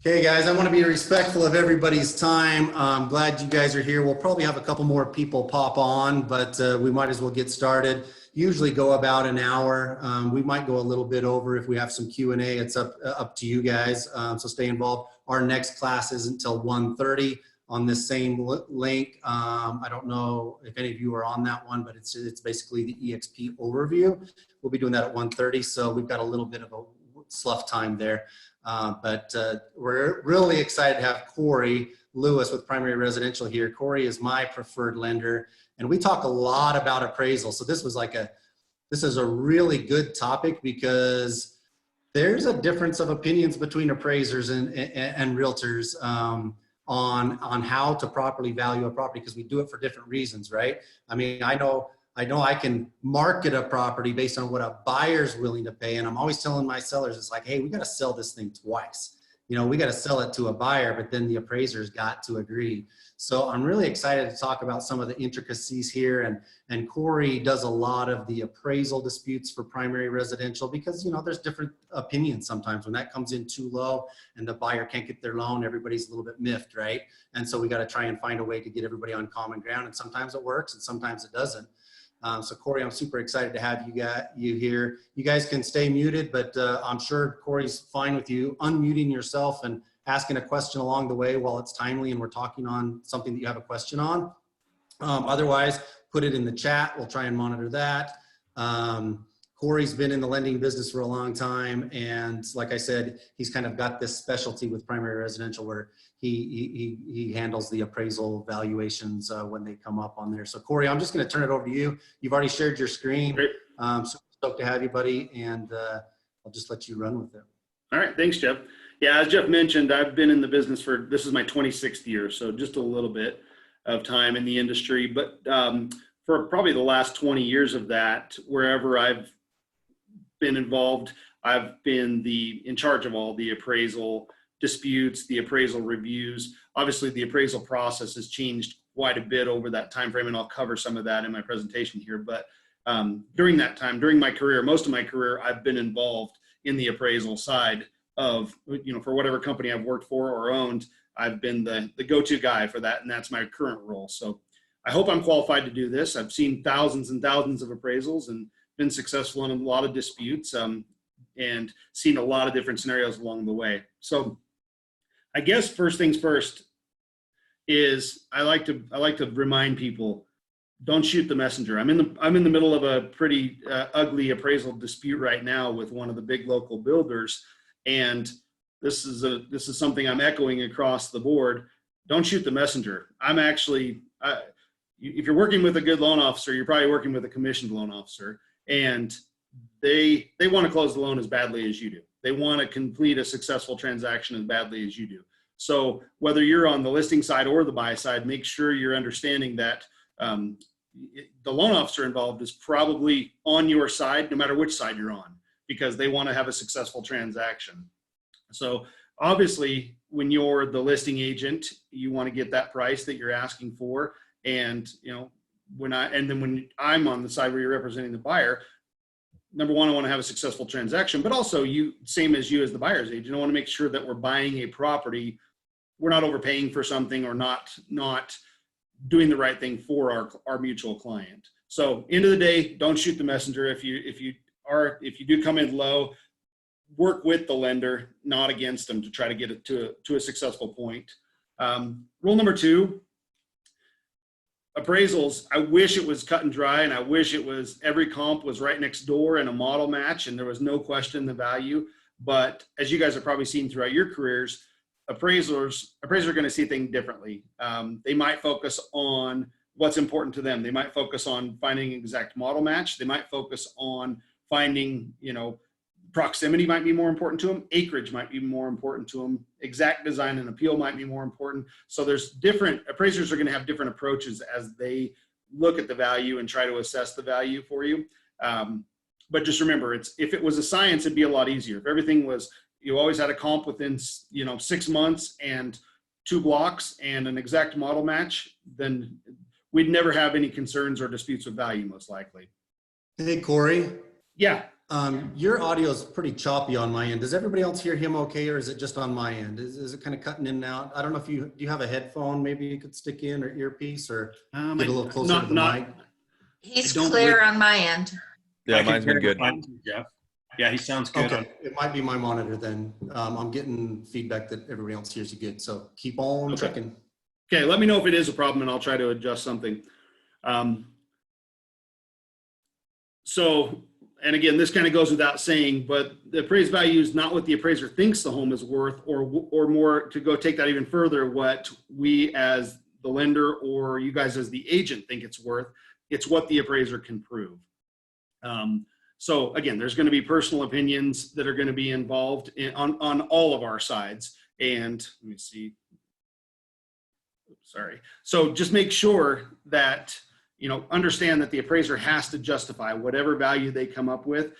Okay, guys, I want to be respectful of everybody's time. I'm glad you guys are here. We'll probably have a couple more people pop on, but we might as well get started. Usually go about an hour. We might go a little bit over if we have some Q&A. It's up to you guys, so stay involved. Our next class isn't until 1:30 on this same link. I don't know if any of you are on that one, but it's basically the EXP overview. We'll be doing that at 1:30, so we've got a little bit of a slough time there. But we're really excited to have Corey Lewis with Primary Residential here. Corey is my preferred lender, and we talk a lot about appraisal. So this is a really good topic because there's a difference of opinions between appraisers and realtors on how to properly value a property, because we do it for different reasons, right? I mean, I know I can market a property based on what a buyer's willing to pay. And I'm always telling my sellers, it's like, hey, we got to sell this thing twice. You know, we got to sell it to a buyer, but then the appraiser's got to agree. So I'm really excited to talk about some of the intricacies here. And Corey does a lot of the appraisal disputes for primary residential because, you know, there's different opinions sometimes. When that comes in too low and the buyer can't get their loan, everybody's a little bit miffed, right? And so we got to try and find a way to get everybody on common ground. And sometimes it works and sometimes it doesn't. So Corey, I'm super excited to have you here. You guys can stay muted, but I'm sure Corey's fine with you unmuting yourself and asking a question along the way while it's timely and we're talking on something that you have a question on. Otherwise, put it in the chat. We'll try and monitor that. Corey's been in the lending business for a long time. And like I said, he's kind of got this specialty with primary residential where he handles the appraisal valuations when they come up on there. So Corey, I'm just going to turn it over to you. You've already shared your screen. Great. So stoked to have you, buddy. And I'll just let you run with it. All right. Thanks, Jeff. Yeah, as Jeff mentioned, I've been in the business this is my 26th year. So just a little bit of time in the industry, but for probably the last 20 years of that, wherever I've been involved, I've been in charge of all the appraisal disputes, the appraisal reviews. Obviously, the appraisal process has changed quite a bit over that time frame, and I'll cover some of that in my presentation here. But during that time, during my career, most of my career, I've been involved in the appraisal side of, you know, for whatever company I've worked for or owned, I've been the go-to guy for that, and that's my current role. So I hope I'm qualified to do this. I've seen thousands and thousands of appraisals and been successful in a lot of disputes and seen a lot of different scenarios along the way. So I guess first things first is I like to remind people, don't shoot the messenger. I'm in the middle of a pretty ugly appraisal dispute right now with one of the big local builders, and this is something I'm echoing across the board. Don't shoot the messenger. If you're working with a good loan officer, you're probably working with a commissioned loan officer, and they want to close the loan as badly as you do. They want to complete a successful transaction as badly as you do. So whether you're on the listing side or the buy side, make sure you're understanding that the loan officer involved is probably on your side, no matter which side you're on, because they want to have a successful transaction. So obviously, when you're the listing agent, you want to get that price that you're asking for. And, you know, when I'm on the side where you're representing the buyer, number one, I want to have a successful transaction, but also same as you as the buyer's agent, I want to make sure that we're buying a property, we're not overpaying for something or not doing the right thing for our mutual client. So end of the day, don't shoot the messenger. If you do come in low, work with the lender, not against them, to try to get it to a successful point. Rule number 2, appraisals, I wish it was cut and dry, and I wish it was every comp was right next door in a model match and there was no question the value. But as you guys have probably seen throughout your careers, appraisers are going to see things differently. They might focus on what's important to them. They might focus on finding an exact model match. They might focus on finding, you know, proximity might be more important to them. Acreage might be more important to them. Exact design and appeal might be more important. So there's different appraisers are going to have different approaches as they look at the value and try to assess the value for you. But just remember, if it was a science, it'd be a lot easier. If everything was, you always had a comp within, 6 months and 2 blocks and an exact model match, then we'd never have any concerns or disputes with value, most likely. Hey, Corey. Yeah. Your audio is pretty choppy on my end. Does everybody else hear him okay, or is it just on my end? Is it kind of cutting in and out? I don't know if do you have a headphone maybe you could stick in, or earpiece, or get a little closer to the mic? He's clear on my end. Yeah, mine's been good. Jeff. Yeah, he sounds good. Okay, it might be my monitor then. I'm getting feedback that everybody else hears you good, so keep on checking. Okay, let me know if it is a problem and I'll try to adjust something. And again, this kind of goes without saying, but the appraised value is not what the appraiser thinks the home is worth, or more, to go take that even further, what we as the lender or you guys as the agent think it's worth. It's what the appraiser can prove. So again, there's going to be personal opinions that are going to be involved on all of our sides. And let me see. Sorry. So just make sure that, understand that the appraiser has to justify whatever value they come up with.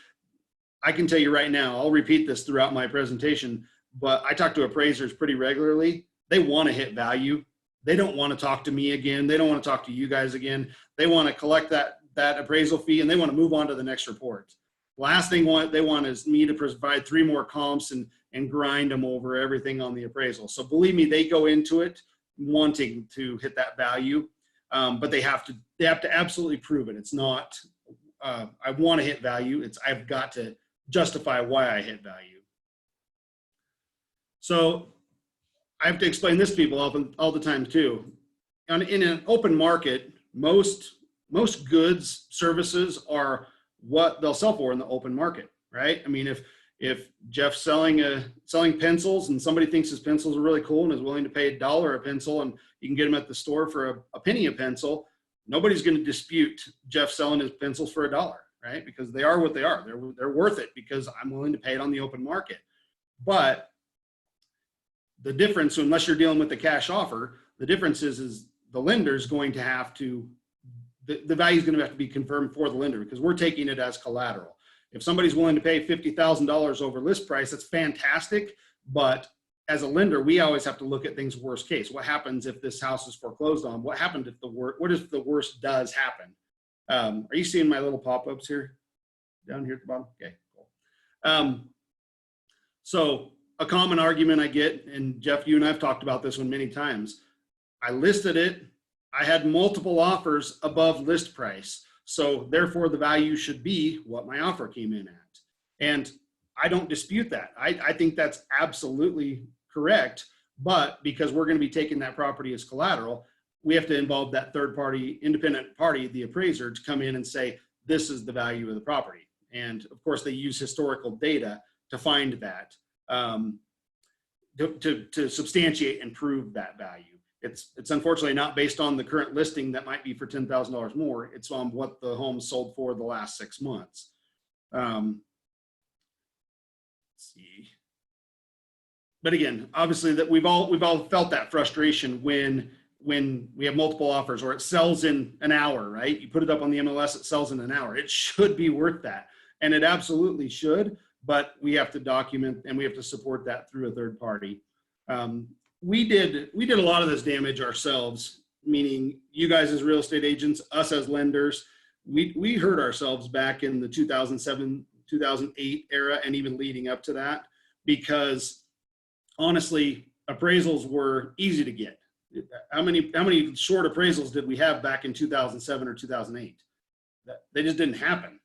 I can tell you right now, I'll repeat this throughout my presentation, but I talk to appraisers pretty regularly. They want to hit value. They don't want to talk to me again. They don't want to talk to you guys again. They want to collect that appraisal fee and they want to move on to the next report. Last thing they want is me to provide 3 more comps and grind them over everything on the appraisal. So believe me, they go into it wanting to hit that value, but they have to absolutely prove it. It's not, I want to hit value. It's, I've got to justify why I hit value. So I have to explain this to people all the time too. In an open market, most goods, services are what they'll sell for in the open market, right? I mean, if Jeff's selling pencils and somebody thinks his pencils are really cool and is willing to pay $1 a pencil, and you can get them at the store for a penny a pencil, nobody's going to dispute Jeff selling his pencils for $1, right? Because they are what they are. They're worth it because I'm willing to pay it on the open market. But the difference, unless you're dealing with the cash offer, the difference is the lender's going to have to, the value is going to have to be confirmed for the lender because we're taking it as collateral. If somebody's willing to pay $50,000 over list price, that's fantastic. But as a lender, we always have to look at things worst case. What happens if this house is foreclosed on? What happened if what if the worst does happen? Are you seeing my little pop-ups here? Down here at the bottom? Okay, cool. So a common argument I get, and Jeff, you and I've talked about this one many times. I listed it. I had multiple offers above list price. So therefore the value should be what my offer came in at. And I don't dispute that. I think that's absolutely correct. But because we're going to be taking that property as collateral, we have to involve that third party, independent party, the appraiser, to come in and say, this is the value of the property. And of course they use historical data to find that, to substantiate and prove that value. It's unfortunately not based on the current listing that might be for $10,000 more. It's on what the home sold for the last 6 months. Let's see. But again, obviously that we've all felt that frustration when we have multiple offers or it sells in an hour, right? You put it up on the MLS, it sells in an hour. It should be worth that. And it absolutely should, but we have to document and we have to support that through a third party. We did a lot of this damage ourselves, meaning you guys as real estate agents, us as lenders. We hurt ourselves back in the 2007, 2008 era and even leading up to that, because honestly, appraisals were easy to get. How many short appraisals did we have back in 2007 or 2008? They just didn't happen.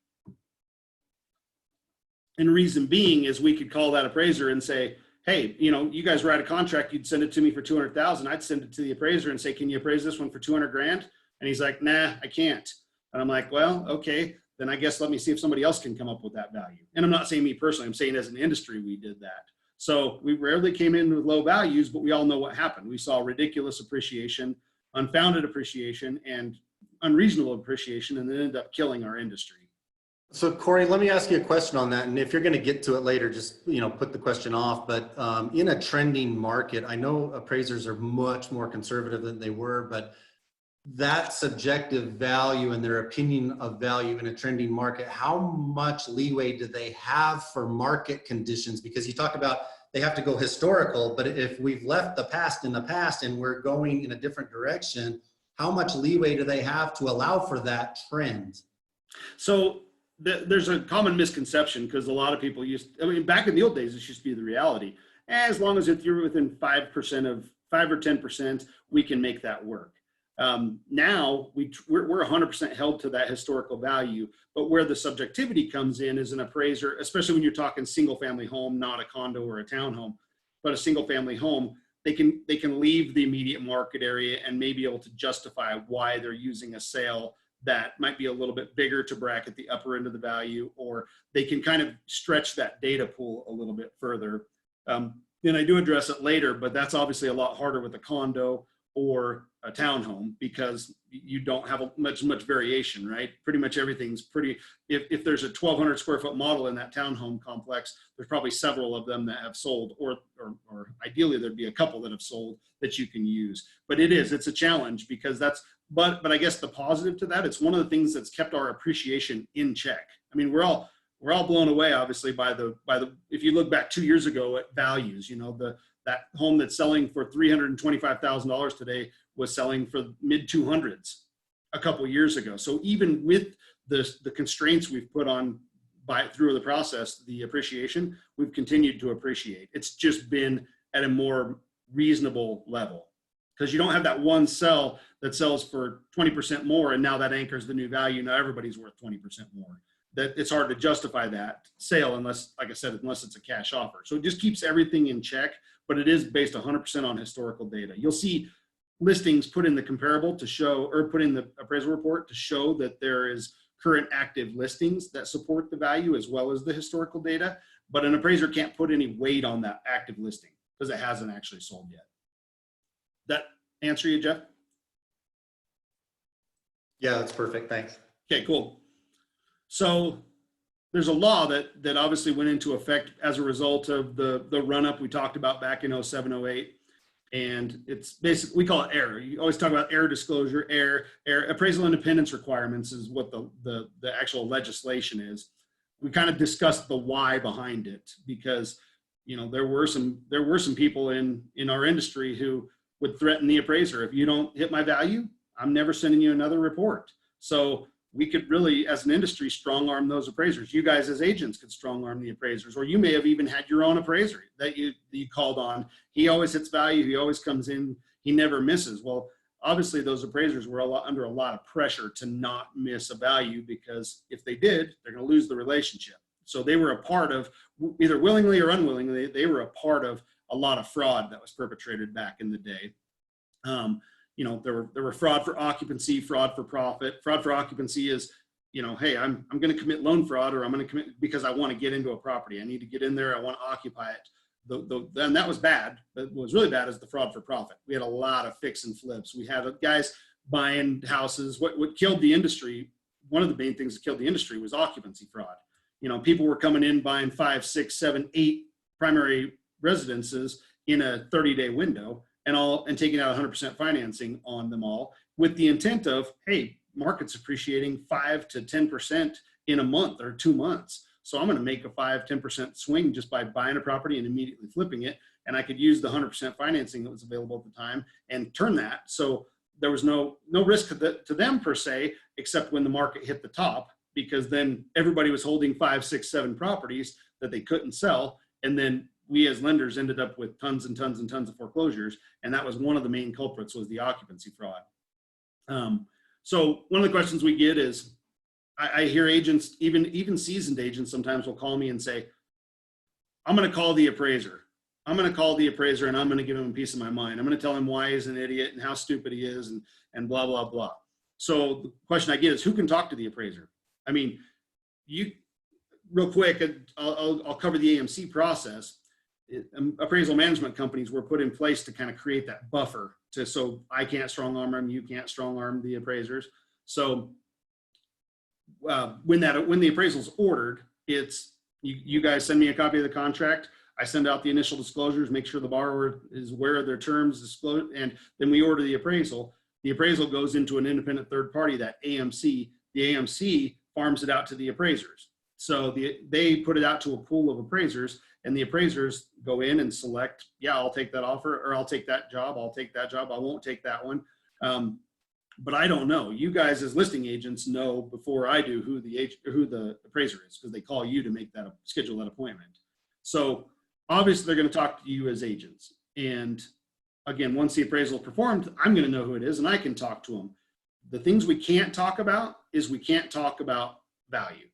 And reason being is we could call that appraiser and say, hey, you guys write a contract, you'd send it to me for 200,000. I'd send it to the appraiser and say, can you appraise this one for 200 grand? And he's like, nah, I can't. And I'm like, well, okay, then I guess let me see if somebody else can come up with that value. And I'm not saying me personally, I'm saying as an industry, we did that. So we rarely came in with low values, but we all know what happened. We saw ridiculous appreciation, unfounded appreciation, and unreasonable appreciation, and then ended up killing our industry. So Corey, let me ask you a question on that. And if you're going to get to it later, just, put the question off. But in a trending market, I know appraisers are much more conservative than they were, but that subjective value and their opinion of value in a trending market, how much leeway do they have for market conditions? Because you talk about they have to go historical, but if we've left the past in the past and we're going in a different direction, how much leeway do they have to allow for that trend? So there's a common misconception because a lot of people back in the old days, this used to be the reality. As long as if you're within 5% of 5 or 10%, we can make that work. Now we're 100% held to that historical value, but where the subjectivity comes in is an appraiser, especially when you're talking single family home, not a condo or a townhome, but a single family home. They can leave the immediate market area and may be able to justify why they're using a sale that might be a little bit bigger to bracket the upper end of the value, or they can kind of stretch that data pool a little bit further. And I do address it later, but that's obviously a lot harder with a condo or a townhome because you don't have much variation, right? Pretty much everything's pretty, if there's a 1,200 square foot model in that townhome complex, there's probably several of them that have sold, or ideally there'd be a couple that have sold that you can use. But it's a challenge because but I guess the positive to that, it's one of the things that's kept our appreciation in check. I mean, we're all blown away, obviously, by the if you look back 2 years ago at values, that home that's selling for $325,000 today was selling for mid 200s a couple years ago. So even with the constraints we've put on through the process, the appreciation, we've continued to appreciate. It's just been at a more reasonable level because you don't have that one sell that sells for 20% more and now that anchors the new value. Now everybody's worth 20% more. That it's hard to justify that sale unless, like I said, unless it's a cash offer. So it just keeps everything in check, but it is based 100% on historical data. You'll see listings put in the comparable to show, or put in the appraisal report to show that there is current active listings that support the value as well as the historical data, but an appraiser can't put any weight on that active listing because it hasn't actually sold yet. That answer you, Jeff? Yeah, that's perfect. Thanks. Okay, cool. So there's a law that obviously went into effect as a result of the run-up we talked about back in 07, 08. And it's basically, we call it error. You always talk about error disclosure, error. Appraisal independence requirements is what the actual legislation is. We kind of discussed the why behind it because, there were some people in our industry who would threaten the appraiser. If you don't hit my value, I'm never sending you another report. So we could really, as an industry, strong arm those appraisers. You guys as agents could strong arm the appraisers, or you may have even had your own appraiser that you called on. He always hits value. He always comes in. He never misses. Well, obviously those appraisers were under a lot of pressure to not miss a value because if they did, they're going to lose the relationship. So they were a part of, either willingly or unwillingly, they were a part of a lot of fraud that was perpetrated back in the day. There were fraud for occupancy, fraud for profit. Fraud for occupancy is, hey, I'm going to commit loan fraud, or I'm going to commit because I want to get into a property. I need to get in there. I want to occupy it. And that was bad. But what was really bad is the fraud for profit. We had a lot of fix and flips. We had guys buying houses. What killed the industry, one of the main things that killed the industry was occupancy fraud. People were coming in buying 5, 6, 7, 8 primary residences in a 30-day window and taking out 100% financing on them all with the intent of, hey, market's appreciating 5 to 10% in a month or 2 months. So I'm going to make a 5-10% swing just by buying a property and immediately flipping it. And I could use the 100% financing that was available at the time and turn that. So there was no risk to them per se, except when the market hit the top, because then everybody was holding 5, 6, 7 properties that they couldn't sell. And then we as lenders ended up with tons and tons and tons of foreclosures. And that was one of the main culprits, was the occupancy fraud. So one of the questions we get is, I hear agents, even seasoned agents sometimes will call me and say, I'm going to call the appraiser. I'm going to call the appraiser and I'm going to give him a piece of my mind. I'm going to tell him why he's an idiot and how stupid he is and blah, blah, blah. So the question I get is, who can talk to the appraiser? I mean, real quick, I'll cover the AMC process. Appraisal management companies were put in place to kind of create that buffer so I can't strong arm them, you can't strong arm the appraisers. So when the appraisal's ordered, it's you guys send me a copy of the contract. I send out the initial disclosures, make sure the borrower is aware of their terms, disclose, and then we order the appraisal. The appraisal goes into an independent third party, that AMC. The AMC farms it out to the appraisers. So they put it out to a pool of appraisers, and the appraisers go in and select, yeah, I'll take that offer, or I'll take that job, I'll take that job, I won't take that one. but I don't know. You guys as listing agents know before I do who the appraiser is, because they call you to make that schedule that appointment. So obviously they're going to talk to you as agents. And again, once the appraisal is performed, I'm going to know who it is and I can talk to them. The things we can't talk about is we can't talk about value.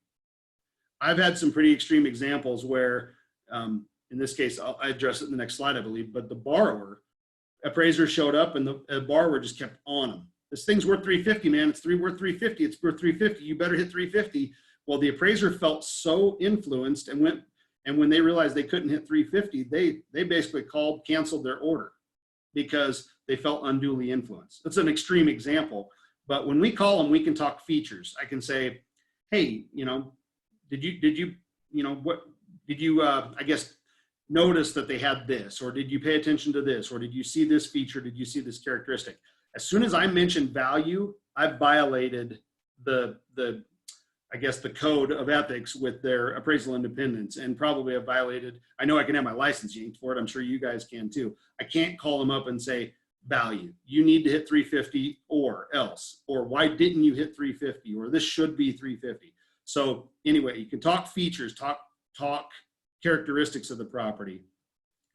I've had some pretty extreme examples where, in this case, I address it in the next slide, I believe, but the borrower, appraiser showed up and the borrower just kept on them. This thing's worth 350, man. It's worth 350. It's worth 350. You better hit 350. Well, the appraiser felt so influenced and when they realized they couldn't hit 350, they basically canceled their order because they felt unduly influenced. That's an extreme example, but when we call them, we can talk features. I can say, hey, did you I guess notice that they had this, or did you pay attention to this, or did you see this feature? Did you see this characteristic? As soon as I mention value, I've violated the code of ethics with their appraisal independence, and probably have violated, I know I can have my license yanked for it. I'm sure you guys can too. I can't call them up and say, value, you need to hit 350 or else, or why didn't you hit 350, or this should be 350. So anyway, you can talk features, talk characteristics of the property.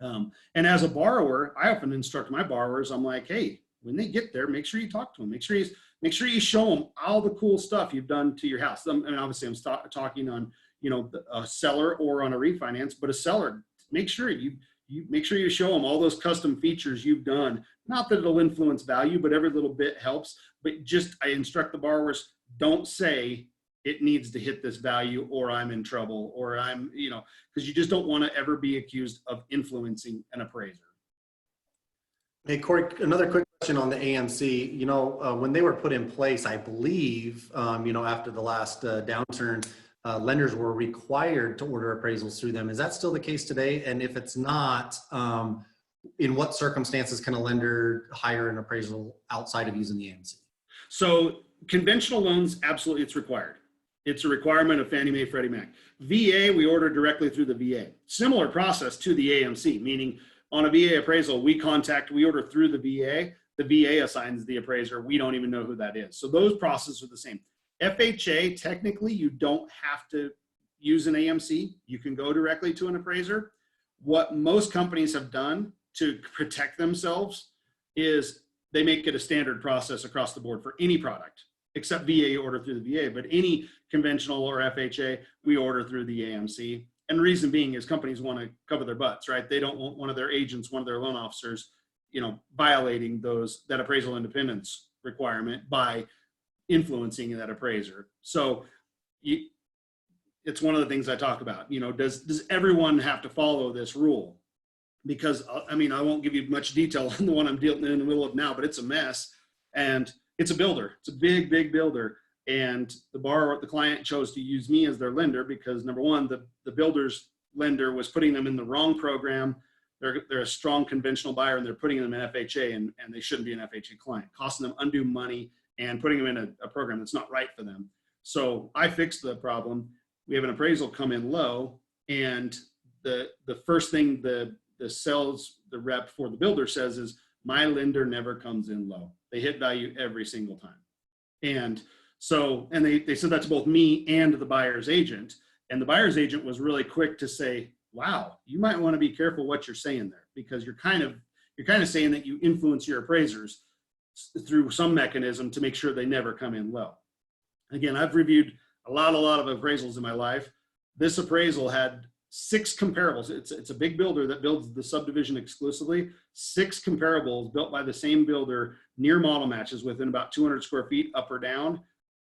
And as a borrower, I often instruct my borrowers, I'm like, hey, when they get there, make sure you talk to them. Make sure you show them all the cool stuff you've done to your house. And obviously I'm talking on, a seller or on a refinance, but a seller, make sure you show them all those custom features you've done. Not that it'll influence value, but every little bit helps. But I instruct the borrowers, don't say it needs to hit this value or I'm in trouble, or I'm, because you just don't want to ever be accused of influencing an appraiser. Hey, Corey, another quick question on the AMC. When they were put in place, I believe, after the last downturn, lenders were required to order appraisals through them. Is that still the case today? And if it's not, in what circumstances can a lender hire an appraisal outside of using the AMC? So conventional loans, absolutely, it's required. It's a requirement of Fannie Mae, Freddie Mac. VA, we order directly through the VA. Similar process to the AMC, meaning on a VA appraisal, we order through the VA. The VA assigns the appraiser. We don't even know who that is. So those processes are the same. FHA, technically, you don't have to use an AMC. You can go directly to an appraiser. What most companies have done to protect themselves is they make it a standard process across the board for any product, except VA order through the VA, but any conventional or FHA, we order through the AMC. And the reason being is companies want to cover their butts, right? They don't want one of their agents, one of their loan officers, violating that appraisal independence requirement by influencing that appraiser. So it's one of the things I talk about, does everyone have to follow this rule? Because I won't give you much detail on the one I'm dealing in the middle of now, but it's a mess, and it's a builder. It's a big, big builder. And the client chose to use me as their lender because, number one, the builder's lender was putting them in the wrong program. They're a strong conventional buyer, and they're putting them in FHA, and they shouldn't be an FHA client, costing them undue money and putting them in a program that's not right for them. So I fixed the problem. We have an appraisal come in low, and the first thing the rep for the builder says is, my lender never comes in low. They hit value every single time. And they said that to both me and the buyer's agent. And the buyer's agent was really quick to say, wow, you might want to be careful what you're saying there, because you're kind of saying that you influence your appraisers through some mechanism to make sure they never come in low. Again, I've reviewed a lot of appraisals in my life. This appraisal had 6 comparables. It's a big builder that builds the subdivision exclusively. 6 comparables built by the same builder, near model matches within about 200 square feet up or down,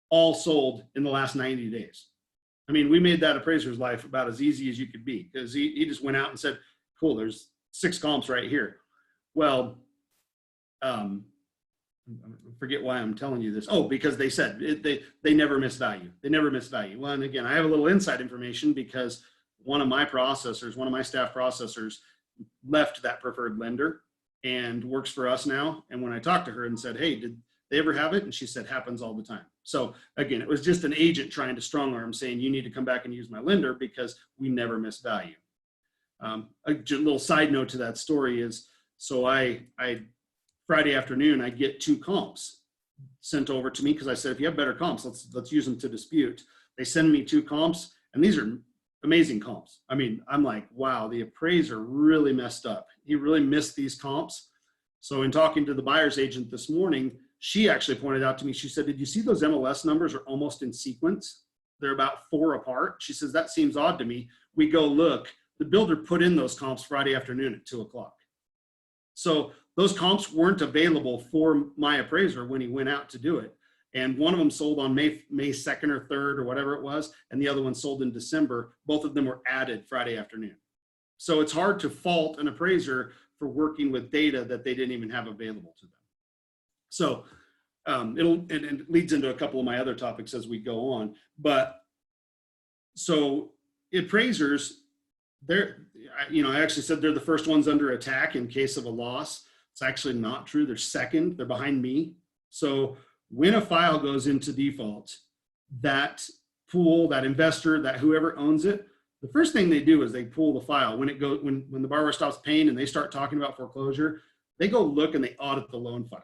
all sold in the last 90 days. We made that appraiser's life about as easy as you could be, because he just went out and said, cool, there's 6 comps right here. Well, I forget why I'm telling you this. Oh, because they said they never miss value. They never miss value. Well, and again, I have a little inside information because one of my staff processors left that preferred lender and works for us now. And when I talked to her and said, hey, did they ever have it? And she said, happens all the time. So again, it was just an agent trying to strong arm saying, you need to come back and use my lender because we never miss value. A little side note to that story is, so I Friday afternoon, I get 2 comps sent over to me because I said, if you have better comps, let's use them to dispute. They send me 2 comps, and these are amazing comps. I mean, I'm like, wow, the appraiser really messed up. He really missed these comps. So in talking to the buyer's agent this morning, she actually pointed out to me, she said, did you see those MLS numbers are almost in sequence? They're about 4 apart. She says, that seems odd to me. We go look, the builder put in those comps Friday afternoon at 2 o'clock. So those comps weren't available for my appraiser when he went out to do it. And one of them sold on May 2nd or 3rd or whatever it was, and the other one sold in December. Both of them were added Friday afternoon. So it's hard to fault an appraiser for working with data that they didn't even have available to them. So it leads into a couple of my other topics as we go on. But so appraisers, I actually said they're the first ones under attack in case of a loss. It's actually not true. They're second. They're behind me. So when a file goes into default, that pool, that investor, that whoever owns it, the first thing they do is they pull the file. When the borrower stops paying and they start talking about foreclosure, they go look and they audit the loan file.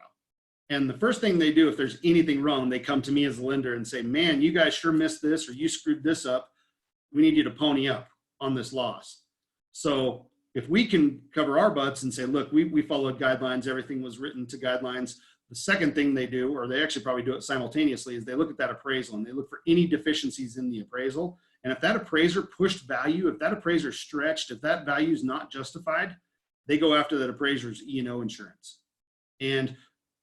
And the first thing they do, if there's anything wrong, they come to me as a lender and say, man, you guys sure missed this, or you screwed this up. We need you to pony up on this loss. So if we can cover our butts and say, look, we followed guidelines, everything was written to guidelines. The second thing they do, or they actually probably do it simultaneously, is they look at that appraisal and they look for any deficiencies in the appraisal. And if that appraiser pushed value, if that appraiser stretched, if that value is not justified, they go after that appraiser's E&O insurance. And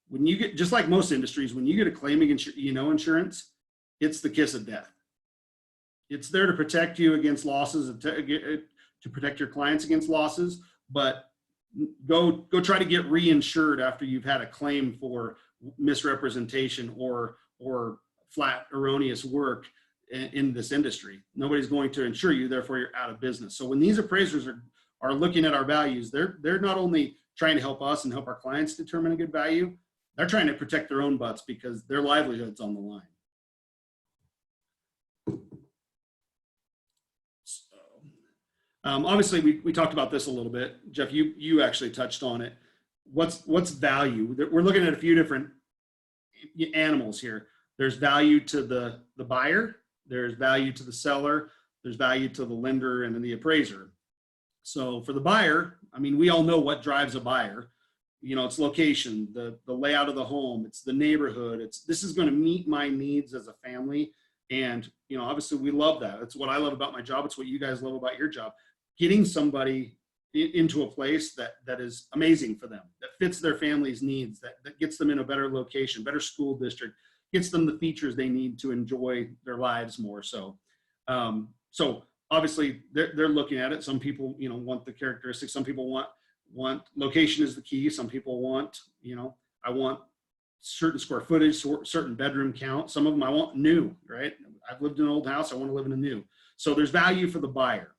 when you get, just like most industries, when you get a claim against your E&O insurance, it's the kiss of death. It's there to protect you against losses, to protect your clients against losses, but go try to get reinsured after you've had a claim for misrepresentation or flat erroneous work in this industry. Nobody's going to insure you, therefore you're out of business. So when these appraisers are looking at our values, they're not only trying to help us and help our clients determine a good value, they're trying to protect their own butts because their livelihood's on the line. Obviously, we talked about this a little bit. Jeff, you actually touched on it. What's value? We're looking at a few different animals here. There's value to the buyer. There's value to the seller. There's value to the lender and the appraiser. So for the buyer, I mean, we all know what drives a buyer. It's location, the layout of the home, it's the neighborhood. This is going to meet my needs as a family. And, obviously we love that. It's what I love about my job. It's what you guys love about your job. Getting somebody into a place that is amazing for them, that fits their family's needs, that gets them in a better location, better school district, gets them the features they need to enjoy their lives more. So obviously they're looking at it. Some people, want the characteristics. Some people want location is the key. Some people want, I want certain square footage, certain bedroom count. Some of them I want new, right? I've lived in an old house. I want to live in a new. So there's value for the buyer.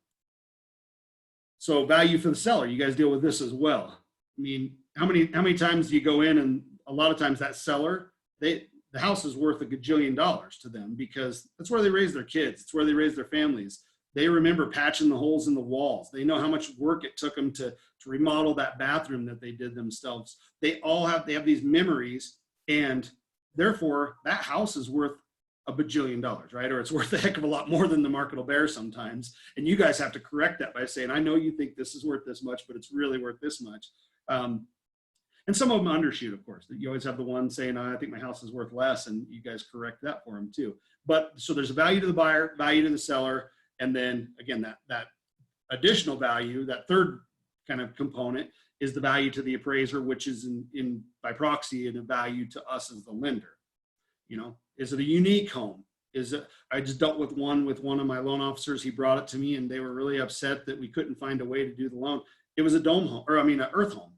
So value for the seller. You guys deal with this as well. I mean, how many times do you go in, and a lot of times that seller, the house is worth $1 gajillion to them because that's where they raise their kids. It's where they raise their families. They remember patching the holes in the walls. They know how much work it took them to remodel that bathroom that they did themselves. They have these memories, and therefore that house is worth $1 bajillion, right? Or it's worth a heck of a lot more than the market will bear sometimes. And you guys have to correct that by saying, I know you think this is worth this much, but it's really worth this much. And some of them undershoot, of course. You always have the one saying, I think my house is worth less, and you guys correct that for them too. But so there's a value to the buyer, value to the seller, and then again, that additional value, that third kind of component is the value to the appraiser, which is in by proxy and a value to us as the lender. Is it a unique home? I just dealt with one of my loan officers. He brought it to me and they were really upset that we couldn't find a way to do the loan. It was a dome home, an earth home.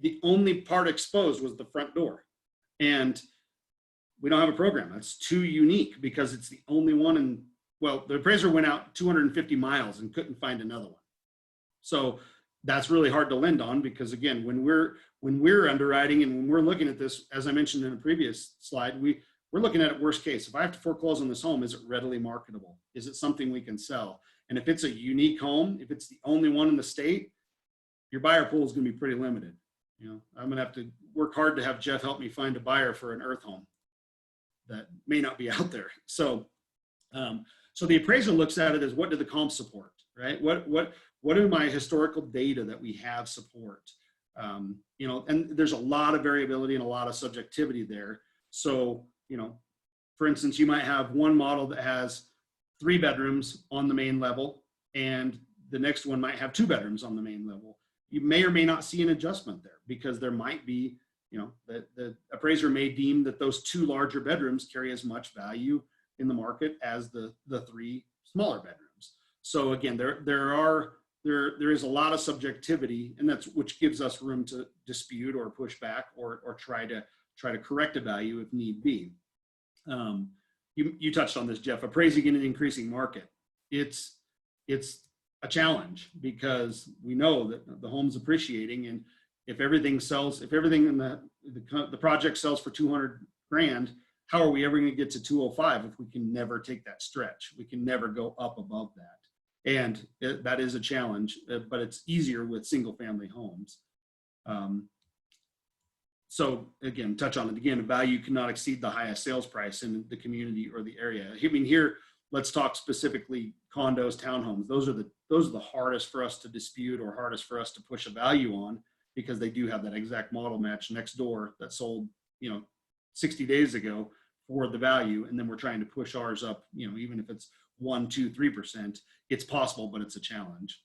The only part exposed was the front door. And we don't have a program. That's too unique because it's the only one. The appraiser went out 250 miles and couldn't find another one. So that's really hard to lend on because again, when we're underwriting and when we're looking at this, as I mentioned in a previous slide, we're looking at it worst case. If I have to foreclose on this home, is it readily marketable? Is it something we can sell? And if it's a unique home, if it's the only one in the state, your buyer pool is going to be pretty limited. I'm going to have to work hard to have Jeff help me find a buyer for an earth home. that may not be out there. So, so the appraiser looks at it as, what do the comps support, right? What do my historical data that we have support? You know, and there's a lot of variability and a lot of subjectivity there. So, you know, for instance, you might have one model that has 3 bedrooms on the main level, and the next one might have 2 bedrooms on the main level. You may or may not see an adjustment there, because there might be, you know, the appraiser may deem that those 2 larger bedrooms carry as much value in the market as the 3 smaller bedrooms. So again, there is a lot of subjectivity, and that's which gives us room to dispute or push back or try to correct a value if need be. You touched on this, Jeff. Appraising in an increasing market, it's a challenge, because we know that the home's appreciating, and if everything in the project sells for 200 grand, how are we ever going to get to 205 if we can never take that stretch? We can never go up above that. And that is a challenge, but it's easier with single family homes. So again, touch on it again, a value cannot exceed the highest sales price in the community or the area. I mean, here, let's talk specifically condos, townhomes. Those are the hardest for us to dispute, or hardest for us to push a value on, because they do have that exact model match next door that sold, you know, 60 days ago for the value. And then we're trying to push ours up, you know, even if it's 1%, 2%, 3%, it's possible, but it's a challenge.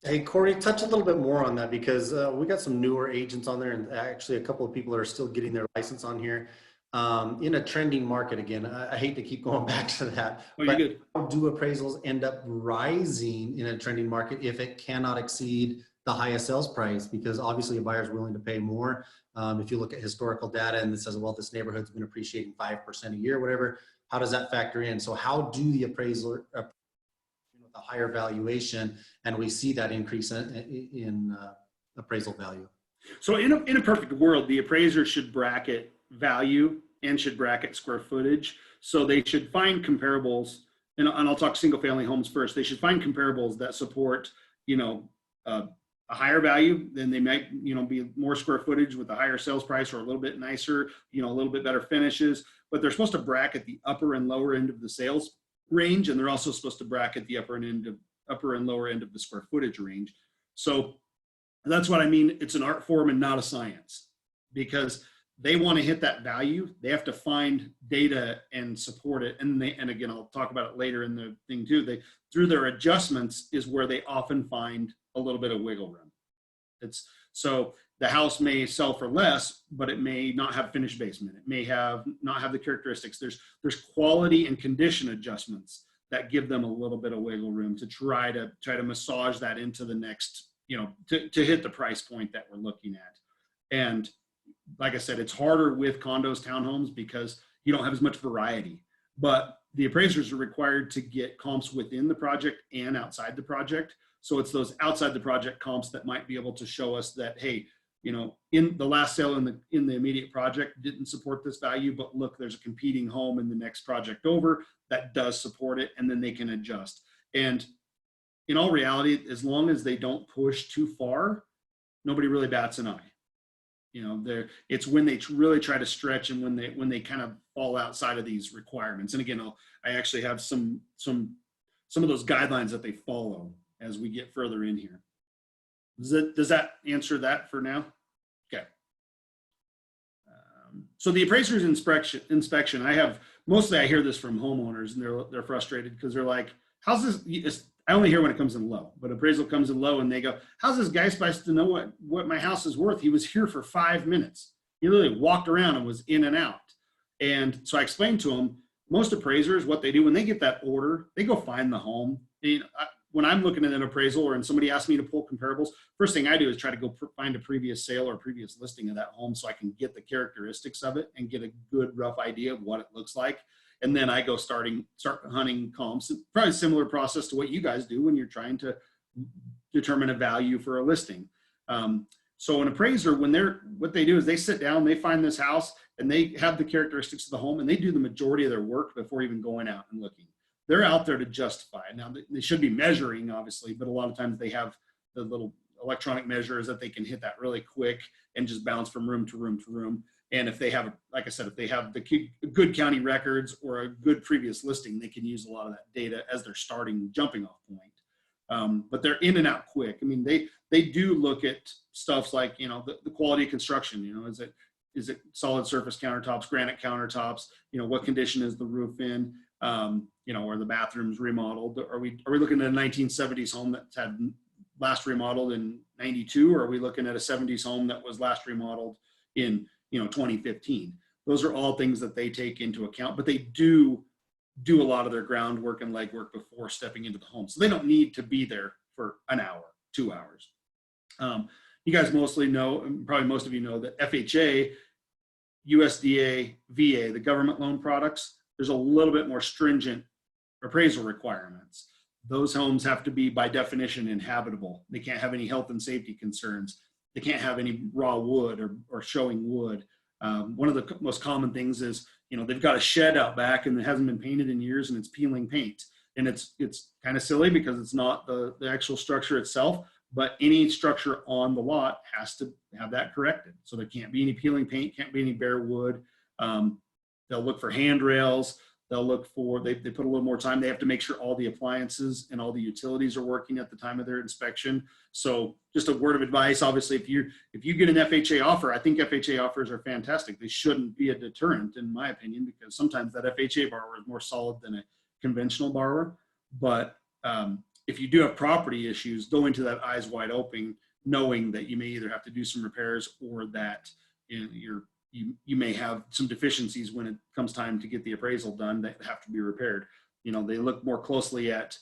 Hey, Corey, touch a little bit more on that, because we got some newer agents on there, and actually a couple of people are still getting their license on here. In a trending market, again, I hate to keep going back to that. Oh, you're good. How do appraisals end up rising in a trending market if it cannot exceed the highest sales price? Because obviously a buyer is willing to pay more. If you look at historical data and it says, well, this neighborhood's been appreciating 5% a year, whatever, how does that factor in? So how do the appraiser, with a higher valuation, and we see that increase in appraisal value? So in a perfect world, the appraiser should bracket value and should bracket square footage. So they should find comparables, and I'll talk single family homes first. They should find comparables that support, you know, a higher value. Then they might, you know, be more square footage with a higher sales price, or a little bit nicer, you know, a little bit better finishes. But they're supposed to bracket the upper and lower end of the sales range, and they're also supposed to bracket the upper and lower end of the square footage range. So that's what I mean. It's an art form and not a science, because they want to hit that value. They have to find data and support it. And again, I'll talk about it later in the thing too. Through their adjustments is where they often find a little bit of wiggle room. So the house may sell for less, but it may not have finished basement. It may not have the characteristics. There's quality and condition adjustments that give them a little bit of wiggle room to try to massage that into the next, you know, to hit the price point that we're looking at. And like I said, it's harder with condos, townhomes, because you don't have as much variety. But the appraisers are required to get comps within the project and outside the project. So it's those outside the project comps that might be able to show us that, hey, you know, in the last sale in the immediate project didn't support this value, but look, there's a competing home in the next project over that does support it, and then they can adjust. And in all reality, as long as they don't push too far, nobody really bats an eye. You know, it's when they really try to stretch, and when they kind of fall outside of these requirements. And again, I actually have some of those guidelines that they follow as we get further in here. Does that answer that for now? Okay. So the appraiser's inspection, I hear this from homeowners, and they're frustrated because they're like, how's this? I only hear when it comes in low, but appraisal comes in low, and they go, how's this guy supposed to know what my house is worth? He was here for 5 minutes. He literally walked around and was in and out. And so I explained to him, most appraisers, what they do when they get that order, they go find the home. When I'm looking at an appraisal, or when somebody asks me to pull comparables, first thing I do is try to go find a previous sale or previous listing of that home, so I can get the characteristics of it and get a good rough idea of what it looks like. And then I go start hunting comps. Probably a similar process to what you guys do when you're trying to determine a value for a listing. So an appraiser, what they do is they sit down, they find this house, and they have the characteristics of the home, and they do the majority of their work before even going out and looking. They're out there to justify. Now, they should be measuring, obviously, but a lot of times they have the little electronic measures that they can hit that really quick and just bounce from room to room to room. And if they have, like I said, if they have the good county records or a good previous listing, they can use a lot of that data as their starting jumping off point. But they're in and out quick. I mean, they do look at stuff like, you know, the quality of construction. You know, is it solid surface countertops, granite countertops? You know, what condition is the roof in? You know, are the bathrooms remodeled? Are we looking at a 1970s home that's had last remodeled in 92, or are we looking at a 70s home that was last remodeled in, you know, 2015? Those are all things that they take into account, but they do a lot of their groundwork and legwork before stepping into the home. So they don't need to be there for an hour, 2 hours. You guys mostly know, probably most of you know, that FHA, USDA, VA, the government loan products, there's a little bit more stringent appraisal requirements. Those homes have to be, by definition, inhabitable. They can't have any health and safety concerns. They can't have any raw wood or showing wood. One of the most common things is, you know, they've got a shed out back and it hasn't been painted in years and it's peeling paint. And it's kind of silly because it's not the actual structure itself, but any structure on the lot has to have that corrected. So there can't be any peeling paint, can't be any bare wood. They'll look for handrails. They'll look for, they put a little more time. They have to make sure all the appliances and all the utilities are working at the time of their inspection. So just a word of advice, obviously, if you get an FHA offer, I think FHA offers are fantastic. They shouldn't be a deterrent, in my opinion, because sometimes that FHA borrower is more solid than a conventional borrower. But if you do have property issues, go into that eyes wide open, knowing that you may either have to do some repairs or that you may have some deficiencies when it comes time to get the appraisal done that have to be repaired. You know, they look more closely at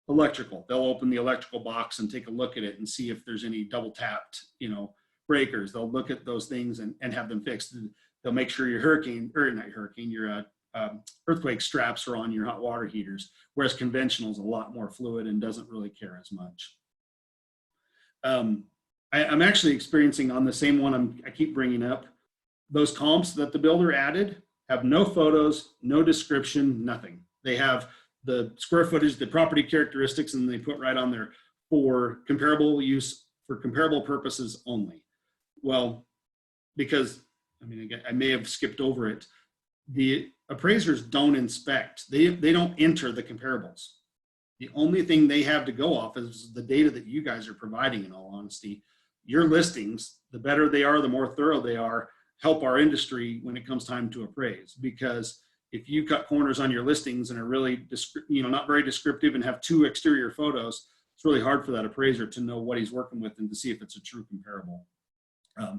electrical. They'll open the electrical box and take a look at it and see if there's any double tapped, you know, breakers. They'll look at those things and have them fixed. They'll make sure your your earthquake straps are on your hot water heaters, whereas conventional is a lot more fluid and doesn't really care as much. I'm actually experiencing on the same one I keep bringing up, those comps that the builder added have no photos, no description, nothing. They have the square footage, the property characteristics, and they put right on there for comparable use, for comparable purposes only. Well, because, I mean, again, I may have skipped over it. The appraisers don't inspect. They don't enter the comparables. The only thing they have to go off is the data that you guys are providing, in all honesty. Your listings, the better they are, the more thorough they are, help our industry when it comes time to appraise. Because if you cut corners on your listings and are really, not very descriptive and have 2 exterior photos, it's really hard for that appraiser to know what he's working with and to see if it's a true comparable.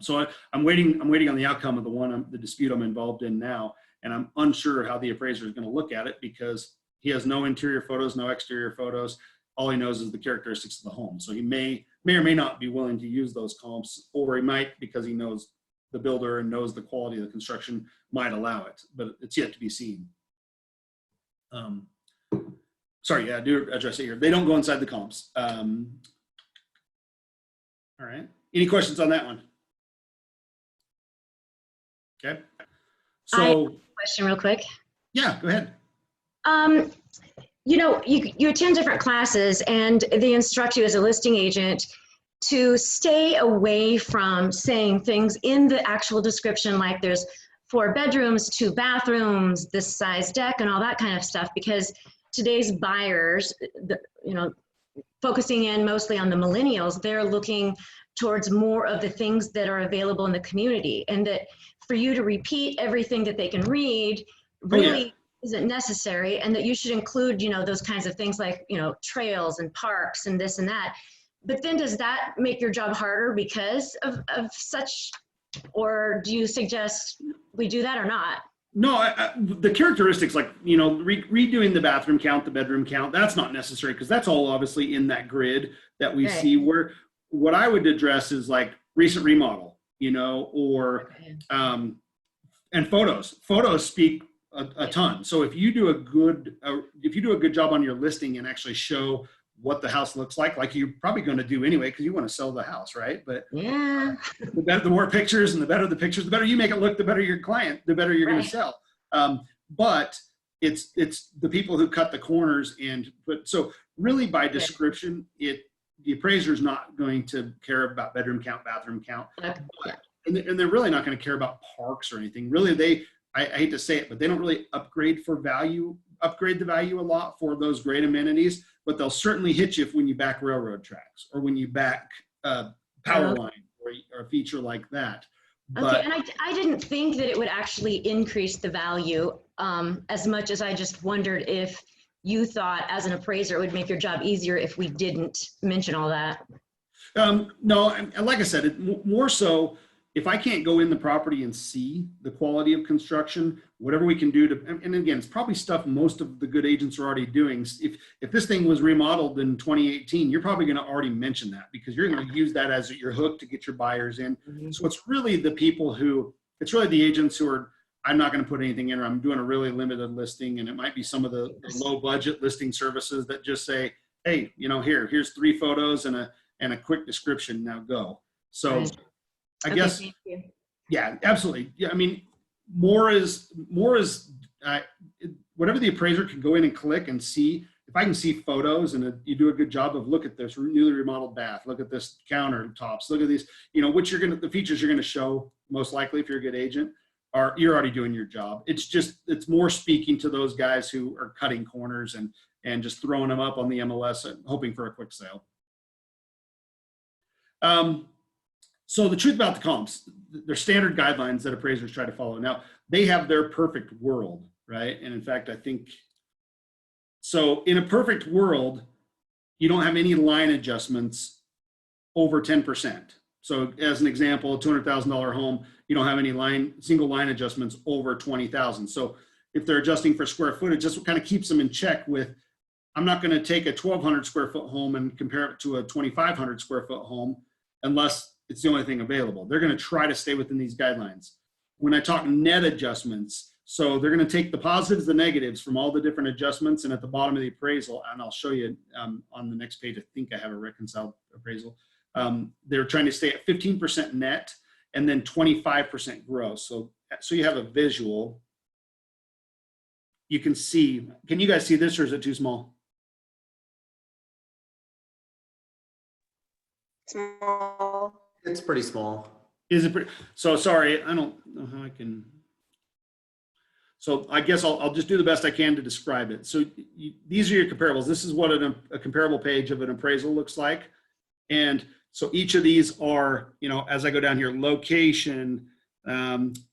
So I'm waiting on the outcome of the dispute I'm involved in now, and I'm unsure how the appraiser is going to look at it because he has no interior photos, no exterior photos. All he knows is the characteristics of the home. So he may or may not be willing to use those comps, or he might, because he knows the builder and knows the quality of the construction, might allow it, but it's yet to be seen. Sorry, yeah, I do address it here. They don't go inside the comps. All right. Any questions on that one? Okay. So, I have a question real quick. Yeah, go ahead. You attend different classes and they instruct you as a listing agent to stay away from saying things in the actual description, like there's 4 bedrooms, 2 bathrooms, this size deck, and all that kind of stuff, because today's buyers, focusing in mostly on the millennials, they're looking towards more of the things that are available in the community, and that for you to repeat everything that they can read really isn't necessary, and that you should include, those kinds of things like, trails and parks and this and that. But then does that make your job harder because of such, or do you suggest we do that or not? No, the characteristics, like, redoing the bathroom count, the bedroom count, that's not necessary because that's all obviously in that grid that we see. Where what I would address is like recent remodel, or and photos. Photos speak a ton. So if you do a good job on your listing and actually show what the house looks like you're probably going to do anyway, because you want to sell the house, right? But yeah, the more pictures and the better the pictures, the better you make it look, the better your client, the better you're going to sell. But it's the people who cut the corners so really by description, the appraiser is not going to care about bedroom count, bathroom count. But and they're really not going to care about parks or anything. Really, I hate to say it, but they don't really upgrade the value a lot for those great amenities, but they'll certainly hit you when you back railroad tracks or when you back power line or a feature like that. Okay, and I didn't think that it would actually increase the value as much as I just wondered if you thought as an appraiser it would make your job easier if we didn't mention all that. No, and like I said, more so if I can't go in the property and see the quality of construction, whatever we can do to, and again, it's probably stuff most of the good agents are already doing. If this thing was remodeled in 2018, you're probably going to already mention that because you're going to use that as your hook to get your buyers in. So it's really it's really the agents who are, I'm not going to put anything in, or I'm doing a really limited listing, and it might be some of the low budget listing services that just say, hey, here's 3 photos and a quick description, now go. So I guess, thank you. yeah, absolutely. Yeah, I mean, more is whatever the appraiser can go in and click and see. If I can see photos and you do a good job of look at this newly remodeled bath, look at this countertops, look at these, the features you're going to show most likely if you're a good agent, you're already doing your job. It's more speaking to those guys who are cutting corners and just throwing them up on the MLS and hoping for a quick sale. So the truth about the comps, they're standard guidelines that appraisers try to follow. Now, they have their perfect world, right? And in fact, I think, so in a perfect world, you don't have any line adjustments over 10%. So as an example, a $200,000 home, you don't have any single line adjustments over 20,000. So if they're adjusting for square footage, that's what kind of keeps them in check with, I'm not going to take a 1,200 square foot home and compare it to a 2,500 square foot home unless it's the only thing available. They're going to try to stay within these guidelines. When I talk net adjustments, so they're going to take the positives, the negatives from all the different adjustments, and at the bottom of the appraisal, and I'll show you on the next page, I think I have a reconciled appraisal. They're trying to stay at 15% net and then 25% gross. So you have a visual. You can see, can you guys see this, or is it too small? Small. It's pretty small. Is it pretty? So sorry, I don't know how I can. So I guess I'll just do the best I can to describe it. So these are your comparables. This is what a comparable page of an appraisal looks like. And so each of these are, as I go down here, location,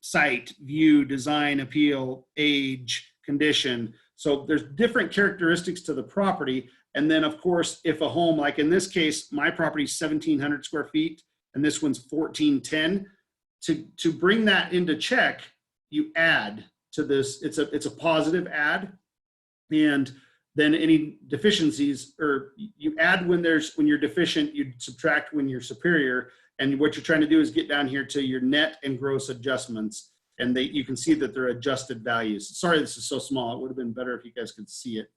site, view, design, appeal, age, condition. So there's different characteristics to the property. And then of course, if a home, like in this case, my property is 1,700 square feet, and this one's 1,410. To bring that into check, you add to this. It's a positive add, and then any deficiencies, or you add when you're deficient, you subtract when you're superior. And what you're trying to do is get down here to your net and gross adjustments, and you can see that they're adjusted values. Sorry, this is so small. It would have been better if you guys could see it,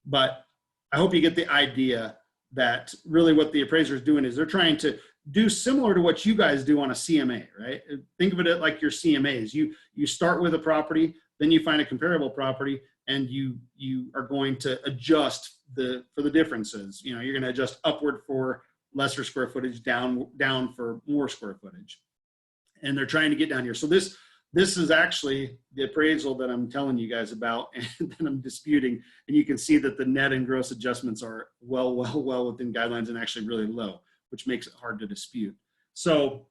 but I hope you get the idea that really what the appraiser is doing is they're trying to do similar to what you guys do on a CMA, right? Think of it like your CMAs. You start with a property, then you find a comparable property, and you are going to adjust for the differences. You're going to adjust upward for lesser square footage, down for more square footage. And they're trying to get down here. So this is actually the appraisal that I'm telling you guys about and that I'm disputing. And you can see that the net and gross adjustments are well within guidelines and actually really low, which makes it hard to dispute. So,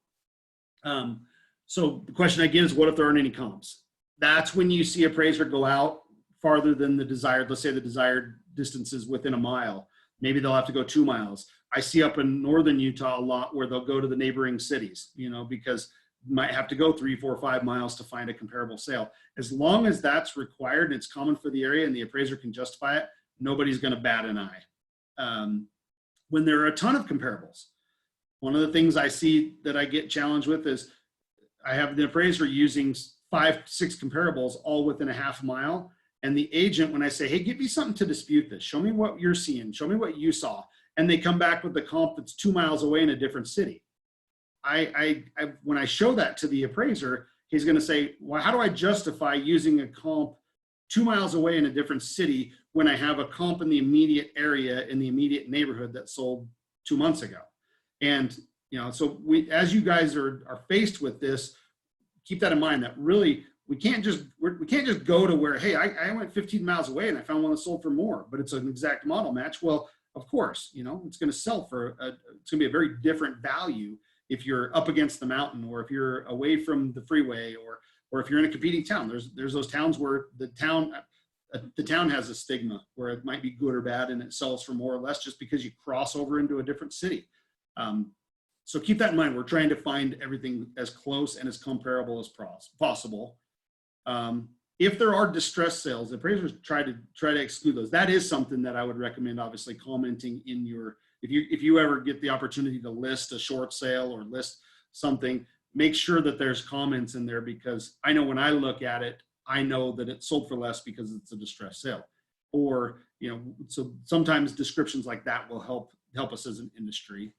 so the question I get is, what if there aren't any comps? That's when you see appraiser go out farther than the desired, let's say the desired distance is within a mile. Maybe they'll have to go 2 miles. I see up in northern Utah a lot where they'll go to the neighboring cities, because might have to go 3, 4, 5 miles to find a comparable sale. As long as that's required and it's common for the area and the appraiser can justify it, nobody's going to bat an eye. When there are a ton of comparables, one of the things I see that I get challenged with is I have the appraiser using 5, 6 comparables all within a half mile. And the agent, when I say, hey, give me something to dispute this, show me what you're seeing, show me what you saw. And they come back with the comp that's 2 miles away in a different city. When I show that to the appraiser, he's going to say, well, how do I justify using a comp 2 miles away in a different city when I have a comp in the immediate area, in the immediate neighborhood that sold 2 months ago? And, So as you guys are faced with this, keep that in mind, that really we can't just go to where, hey, I went 15 miles away and I found one that sold for more, but it's an exact model match. Well, of course, it's going to sell for it's going to be a very different value if you're up against the mountain, or if you're away from the freeway, or if you're in a competing town. There's those towns where the town has a stigma where it might be good or bad and it sells for more or less just because you cross over into a different city. So keep that in mind. We're trying to find everything as close and as comparable as possible. If there are distressed sales, appraisers try to exclude those. That is something that I would recommend, obviously, commenting in your, if you ever get the opportunity to list a short sale or list something, make sure that there's comments in there, because I know when I look at it, I know that it sold for less because it's a distressed sale. Or, so sometimes descriptions like that will help us as an industry.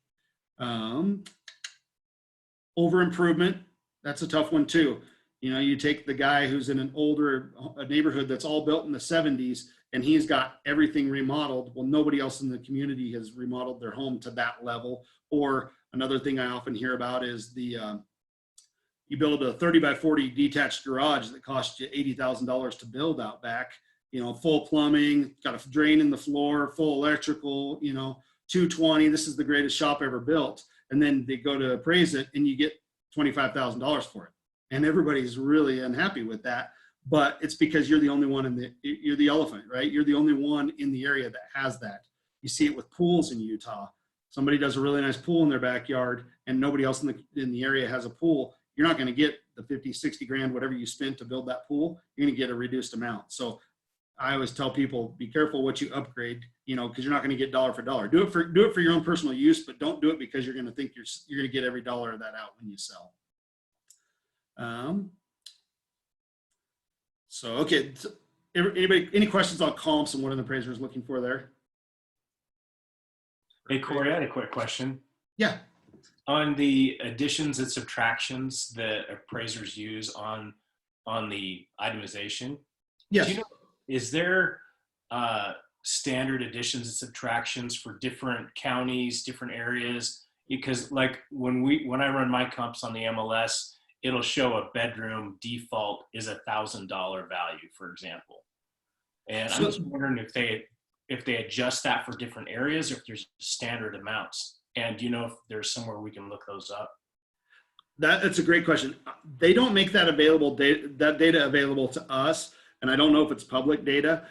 Over improvement, that's a tough one too. You take the guy who's in an older neighborhood that's all built in the 70s and he's got everything remodeled. Well, nobody else in the community has remodeled their home to that level. Or another thing I often hear about is you build a 30 by 40 detached garage that costs you $80,000 to build out back, full plumbing, got a drain in the floor, full electrical, 220, this is the greatest shop ever built. And then they go to appraise it and you get $25,000 for it. And everybody's really unhappy with that, but it's because you're the only one you're the elephant, right? You're the only one in the area that has that. You see it with pools in Utah. Somebody does a really nice pool in their backyard and nobody else in the area has a pool. You're not going to get the 50, 60 grand, whatever you spent to build that pool. You're going to get a reduced amount. So I always tell people, be careful what you upgrade, because you're not going to get dollar for dollar. Do it for your own personal use, but don't do it because you're going to think you're going to get every dollar of that out when you sell. So, okay. So anybody, any questions on comps and what an appraiser is looking for there? Hey, Corey, I had a quick question. Yeah. On the additions and subtractions that appraisers use on the itemization, Yes. do you know, is there standard additions and subtractions for different counties, different areas? Because like when I run my comps on the MLS, it'll show a bedroom default is $1,000 value, for example. And I'm just wondering if they adjust that for different areas, or if there's standard amounts. And do you know if there's somewhere we can look those up? That's a great question. They don't make that available, that data available to us. And I don't know if it's public data.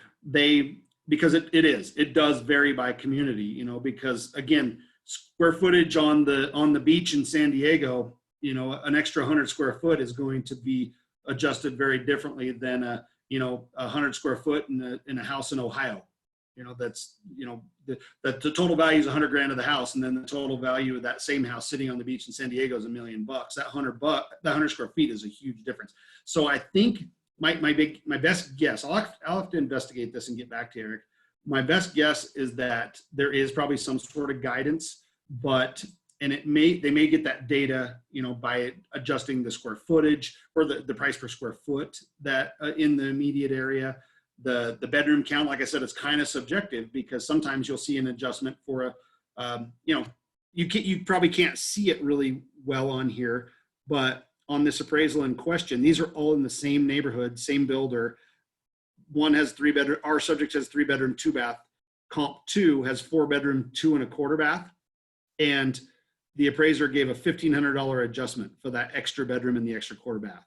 Because it does vary by community, because again, square footage on the beach in San Diego, an extra 100 square foot is going to be adjusted very differently than a 100 square foot in a house in Ohio. That's, the total value is 100 grand of the house. And then the total value of that same house sitting on the beach in San Diego is $1 million. That 100 square feet is a huge difference. So I think my best guess, I'll have to investigate this and get back to Eric. My best guess is that there is probably some sort of guidance, and they may get that data, by adjusting the square footage or the price per square foot that in the immediate area. The bedroom count, like I said, it's kind of subjective, because sometimes you'll see an adjustment for you probably can't see it really well on here, but on this appraisal in question, these are all in the same neighborhood, same builder. One has 3 bedroom, our subject has 3 bedroom, 2 bath. Comp 2 has 4 bedroom, 2 and a quarter bath. And the appraiser gave a $1,500 adjustment for that extra bedroom and the extra quarter bath.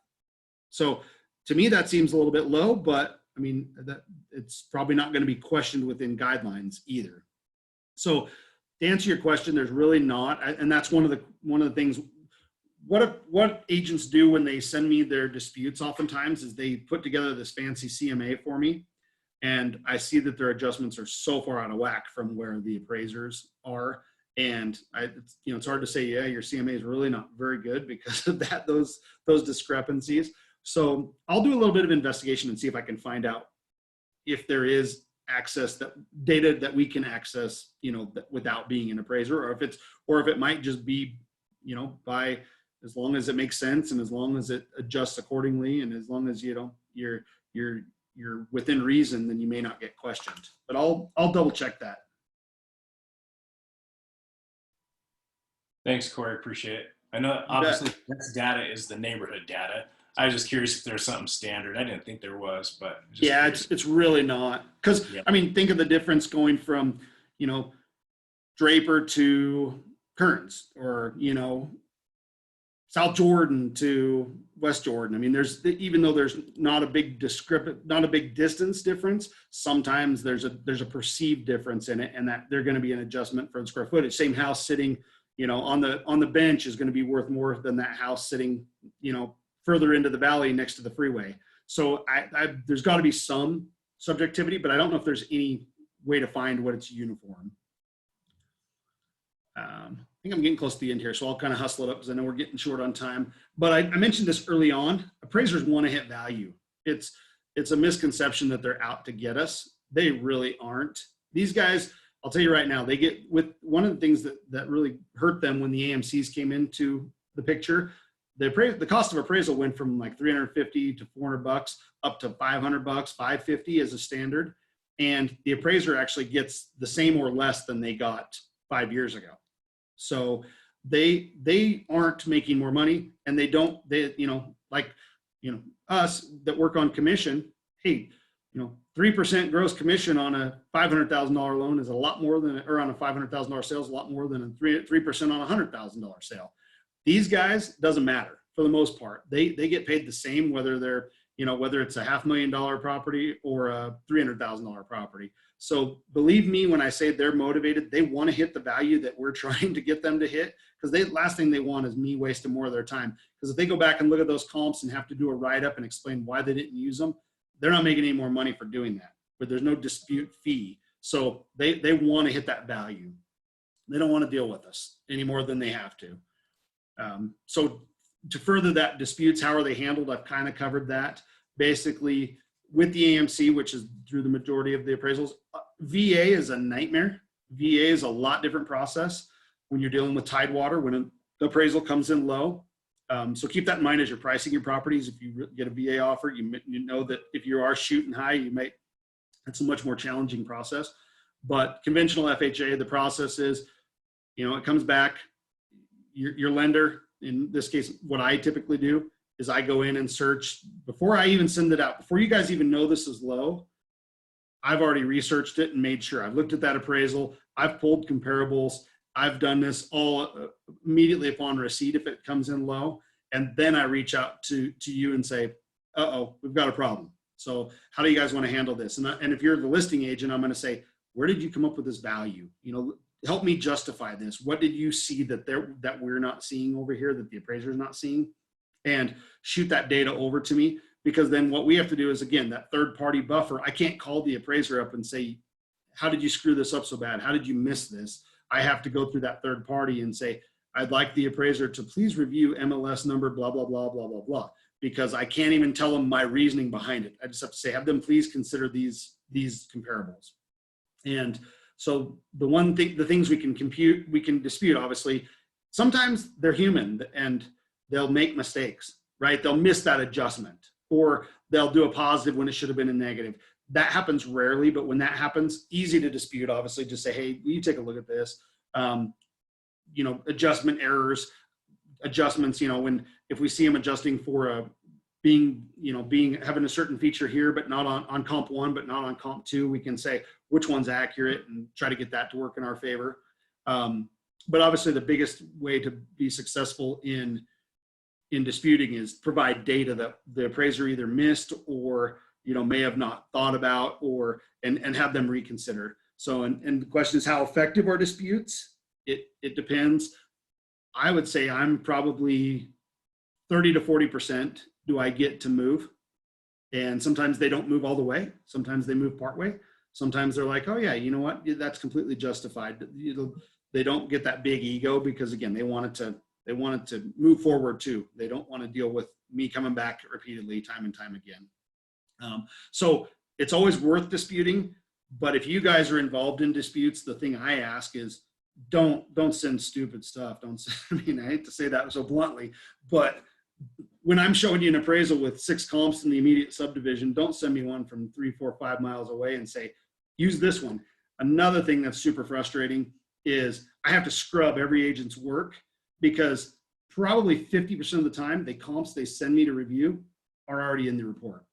So to me, that seems a little bit low, but I mean, it's probably not going to be questioned within guidelines either. So to answer your question, there's really not, and that's one of the things. What agents do when they send me their disputes oftentimes is they put together this fancy CMA for me, and I see that their adjustments are so far out of whack from where the appraisers are. And it's hard to say, yeah, your CMA is really not very good because of those discrepancies. So I'll do a little bit of investigation and see if I can find out if there is data that we can access, without being an appraiser, or if it might just be, by, as long as it makes sense and as long as it adjusts accordingly, and as long as you're within reason, then you may not get questioned. But I'll double check that. Thanks, Corey. Appreciate it. I know obviously this data is the neighborhood data. I was just curious if there's something standard. I didn't think there was, but just Yeah, curious. it's really not. Because, Yeah. I mean, think of the difference going from, Draper to Kearns, or, South Jordan to West Jordan. I mean, even though there's not a big distance difference, sometimes there's a perceived difference in it, and that they're going to be an adjustment for the square footage. Same house sitting, on the bench is going to be worth more than that house sitting, further into the valley next to the freeway. So there's got to be some subjectivity, but I don't know if there's any way to find what it's uniform. I think I'm getting close to the end here, so I'll kind of hustle it up because I know we're getting short on time. But I mentioned this early on. Appraisers want to hit value. It's a misconception that they're out to get us. They really aren't. These guys, I'll tell you right now, they get with one of the things that really hurt them when the AMCs came into the picture. The cost of appraisal went from like $350 to $400 up to $500, $550 as a standard. And the appraiser actually gets the same or less than they got 5 years ago. So they aren't making more money, and us that work on commission, hey, 3% gross commission on a $500,000 loan is a lot more than, or on a $500,000 sale is a lot more than a 3% on a $100,000 sale. These guys, doesn't matter for the most part. They get paid the same whether they're, whether it's a $500,000 property or a $300,000 property. So believe me when I say they're motivated, they want to hit the value that we're trying to get them to hit, because last thing they want is me wasting more of their time. Because if they go back and look at those comps and have to do a write-up and explain why they didn't use them, they're not making any more money for doing that. But there's no dispute fee. So they want to hit that value. They don't want to deal with us any more than they have to. So to further that disputes, how are they handled? I've kind of covered that. Basically, with the AMC, which is through the majority of the appraisals, VA is a nightmare. VA is a lot different process when you're dealing with Tidewater, when an appraisal comes in low. So keep that in mind as you're pricing your properties. If you get a VA offer, you know that if you are shooting high, it's a much more challenging process. But conventional FHA, the process is, it comes back, your lender, in this case, what I typically do is I go in and search before I even send it out. Before you guys even know this is low, I've already researched it and made sure. I've looked at that appraisal. I've pulled comparables. I've done this all immediately upon receipt if it comes in low. And then I reach out to you and say, uh-oh, we've got a problem. So how do you guys want to handle this? And if you're the listing agent, I'm going to say, where did you come up with this value? Help me justify this. What did you see that we're not seeing over here, that the appraiser is not seeing? And shoot that data over to me, because then what we have to do is, again, that third-party buffer. I can't call the appraiser up and say, how did you screw this up so bad? How did you miss this? I have to go through that third party and say, I'd like the appraiser to please review MLS number, blah, blah, blah, blah, blah, blah, because I can't even tell them my reasoning behind it. I just have to say, have them please consider these comparables. And so the things we can dispute, obviously, sometimes they're human and they'll make mistakes, right? They'll miss that adjustment, or they'll do a positive when it should have been a negative. That happens rarely, but when that happens, easy to dispute, obviously. Just say, hey, will you take a look at this? Adjustment errors, adjustments, if we see them adjusting for having a certain feature here, but not on comp 1, but not on comp 2, we can say which one's accurate and try to get that to work in our favor. But obviously the biggest way to be successful in disputing is provide data that the appraiser either missed or may have not thought about, and have them reconsider. So, and the question is, how effective are disputes? It depends. I would say I'm probably 30 to 40% do I get to move. And sometimes they don't move all the way. Sometimes they move part way. Sometimes they're like, oh yeah, you know what? That's completely justified. They don't get that big ego because, again, they wanted to move forward too. They don't want to deal with me coming back repeatedly time and time again. So it's always worth disputing, but if you guys are involved in disputes, the thing I ask is don't send stupid stuff. I hate to say that so bluntly, but when I'm showing you an appraisal with 6 comps in the immediate subdivision, don't send me one from 3, 4, 5 miles away and say, use this one. Another thing that's super frustrating is I have to scrub every agent's work because probably 50% of the time, the comps they send me to review are already in the report.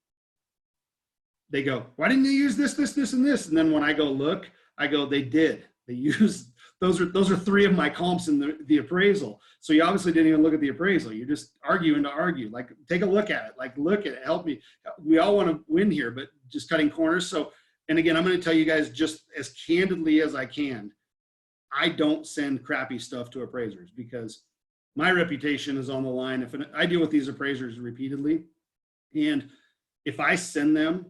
They go, why didn't you use this, this, this, and this? And then when I go look, I go, they did. They used, those are 3 of my comps in the appraisal. So you obviously didn't even look at the appraisal. You're just arguing to argue. Like, take a look at it. Like, look at it. Help me. We all want to win here, but just cutting corners. So, and again, I'm going to tell you guys just as candidly as I can, I don't send crappy stuff to appraisers because my reputation is on the line. I deal with these appraisers repeatedly, and if I send them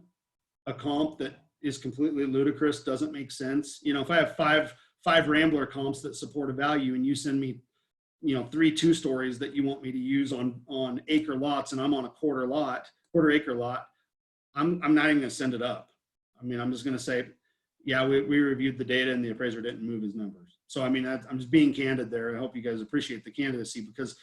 a comp that is completely ludicrous, doesn't make sense. You know, if I have five Rambler comps that support a value and you send me, 3 2-stories that you want me to use on acre lots and I'm on a quarter acre lot, I'm not even gonna send it up. I mean, I'm just gonna say, yeah, we reviewed the data and the appraiser didn't move his numbers. So, I mean, I'm just being candid there. I hope you guys appreciate the candidacy because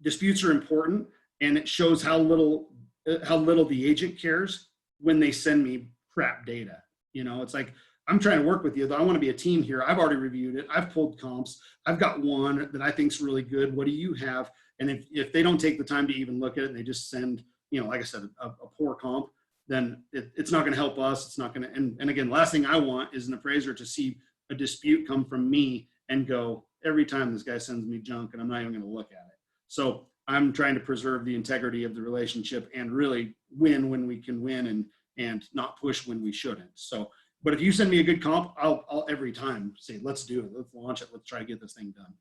disputes are important, and it shows how little the agent cares when they send me crap data. It's like, I'm trying to work with you. I want to be a team here. I've already reviewed it. I've pulled comps. I've got one that I think is really good. What do you have? And if they don't take the time to even look at it and they just send, like I said, a poor comp, then it's not going to help us. It's not going to, and again, last thing I want is an appraiser to see a dispute come from me and go, every time this guy sends me junk and I'm not even going to look at it. So I'm trying to preserve the integrity of the relationship and really win when we can win and not push when we shouldn't. So, but if you send me a good comp, I'll every time say, let's do it. Let's launch it. Let's try to get this thing done.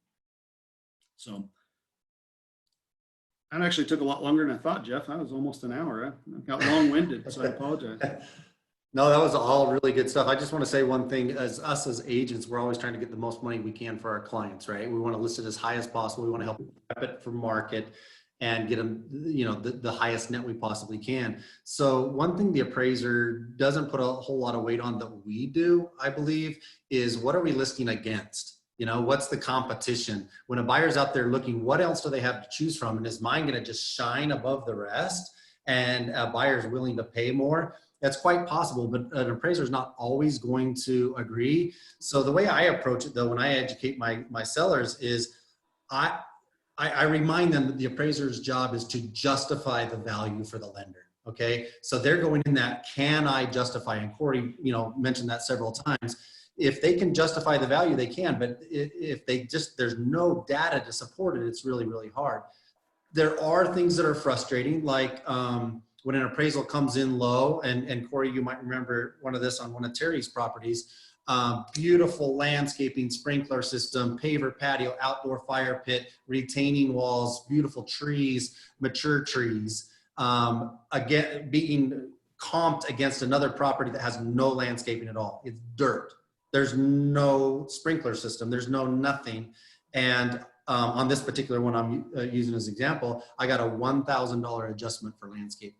So that actually took a lot longer than I thought, Jeff. That was almost an hour. I got long-winded, so I apologize. No, that was all really good stuff. I just want to say one thing. As agents, we're always trying to get the most money we can for our clients, right? We want to list it as high as possible. We want to help prep it for market and get them, the highest net we possibly can. So one thing the appraiser doesn't put a whole lot of weight on that we do, I believe, is what are we listing against? What's the competition? When a buyer's out there looking, what else do they have to choose from? And is mine going to just shine above the rest? And a buyer's willing to pay more? That's quite possible, but an appraiser is not always going to agree. So the way I approach it, though, when I educate my sellers is I remind them that the appraiser's job is to justify the value for the lender. Okay. So they're going in that, can I justify? And Corey, mentioned that several times. If they can justify the value, they can, but if there's no data to support it, it's really, really hard. There are things that are frustrating, like when an appraisal comes in low, and Corey, you might remember one of this on one of Terry's properties, beautiful landscaping, sprinkler system, paver patio, outdoor fire pit, retaining walls, beautiful trees, mature trees, again, being comped against another property that has no landscaping at all. It's dirt. There's no sprinkler system. There's no nothing. And on this particular one I'm using as an example, I got a $1,000 adjustment for landscaping.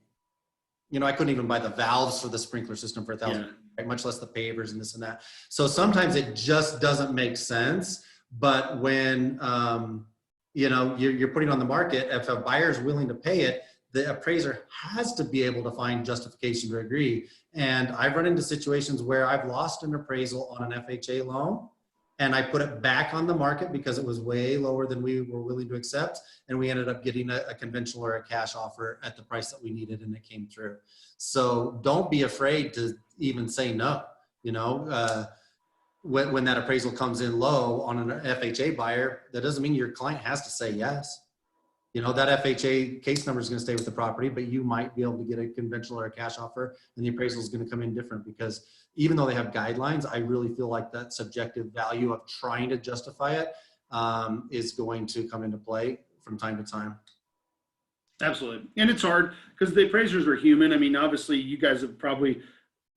I couldn't even buy the valves for the sprinkler system for $1,000, right? Much less the pavers and this and that. So sometimes it just doesn't make sense. But when you're putting on the market, if a buyer is willing to pay it, the appraiser has to be able to find justification to agree. And I've run into situations where I've lost an appraisal on an FHA loan, and I put it back on the market because it was way lower than we were willing to accept. And we ended up getting a conventional or a cash offer at the price that we needed, and it came through. So don't be afraid to even say no. When that appraisal comes in low on an FHA buyer, that doesn't mean your client has to say yes. That FHA case number is going to stay with the property, but you might be able to get a conventional or a cash offer, and the appraisal is going to come in different, because even though they have guidelines, I really feel like that subjective value of trying to justify it is going to come into play from time to time. Absolutely. And it's hard because the appraisers are human. I mean, obviously you guys have probably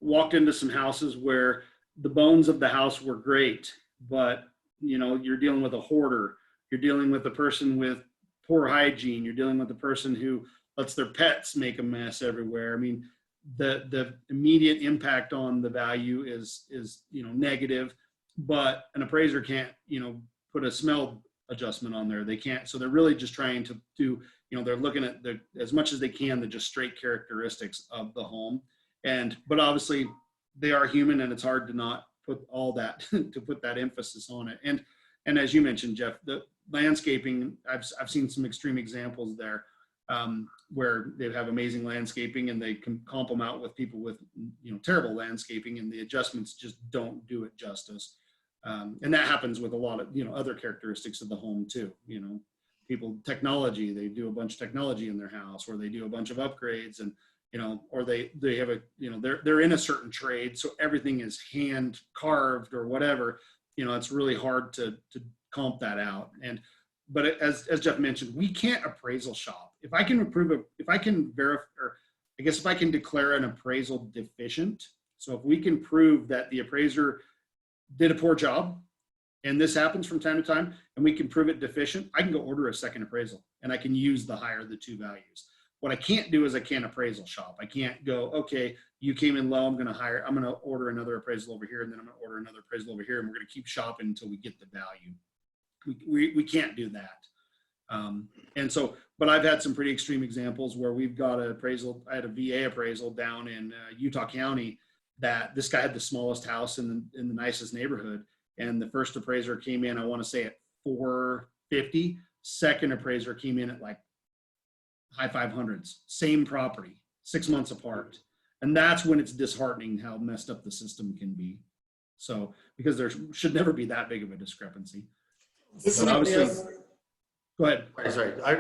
walked into some houses where the bones of the house were great, but you're dealing with a hoarder. You're dealing with a person with poor hygiene. You're dealing with a person who lets their pets make a mess everywhere. I mean, the immediate impact on the value is negative, but an appraiser can't put a smell adjustment on there. They can't. So they're really just trying to do, they're looking at as much as they can, the just straight characteristics of the home. But obviously they are human, and it's hard to not put all that to put that emphasis on it. And And as you mentioned, Jeff, the landscaping, I've seen some extreme examples there, where they have amazing landscaping and they can comp them out with people with, you know, terrible landscaping, and the adjustments just don't do it justice. And that happens with a lot of, you know, other characteristics of the home too. You know, people, technology, they do a bunch of technology in their house, or they do a bunch of upgrades, and, you know, or they have a, you know, they're in a certain trade, so everything is hand carved or whatever. You know, it's really hard to comp that out. But as Jeff mentioned, we can't appraisal shop. If I can if I can verify, or I guess if I can declare an appraisal deficient, so if we can prove that the appraiser did a poor job, and this happens from time to time, and we can prove it deficient, I can go order a second appraisal, and I can use the higher of the two values. What I can't do is I can't appraisal shop. I can't go, okay, you came in low, I'm going to order another appraisal over here, and then I'm going to order another appraisal over here, and we're going to keep shopping until we get the value. We can't do that. And so, but I've had some pretty extreme examples where we've got an appraisal. I had a VA appraisal down in Utah County, that this guy had the smallest house in the nicest neighborhood. And the first appraiser came in, I want to say at 450. Second appraiser came in at like high 500s, same property, 6 months apart. And that's when it's disheartening how messed up the system can be. So, because there should never be that big of a discrepancy. But obviously, go ahead. Sorry, I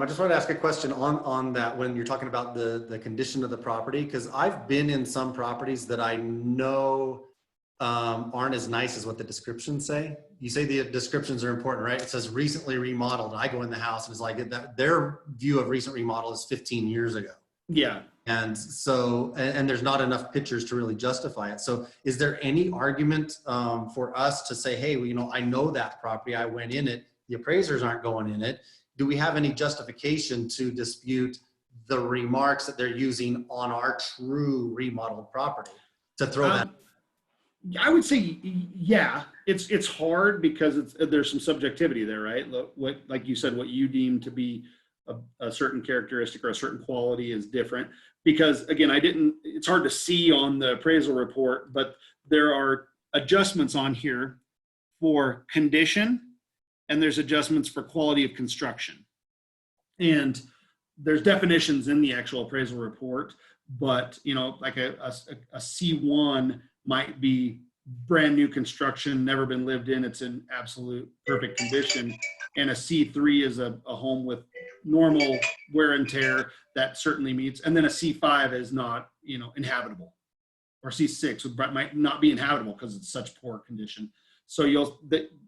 just wanted to ask a question on that when you're talking about the condition of the property, because I've been in some properties that I know aren't as nice as what the descriptions say. You say the descriptions are important, right? It says recently remodeled. I go in the house and it's like that, their view of recent remodel is 15 years ago. Yeah. And so, and there's not enough pictures to really justify it. So is there any argument for us to say, hey, well, you know, I know that property, I went in it, the appraisers aren't going in it. Do we have any justification to dispute the remarks that they're using on our true remodeled property to throw that? I would say, yeah, it's hard because there's some subjectivity there, right? What, like you said, what you deem to be a certain characteristic or a certain quality is different. Because again, it's hard to see on the appraisal report, but there are adjustments on here for condition, and there's adjustments for quality of construction. And there's definitions in the actual appraisal report, but you know, like a C1 might be brand new construction, never been lived in, it's in absolute perfect condition. And a C3 is a home with normal wear and tear that certainly meets. And then a C5 is not, you know, inhabitable, or C6 might not be inhabitable because it's such poor condition. So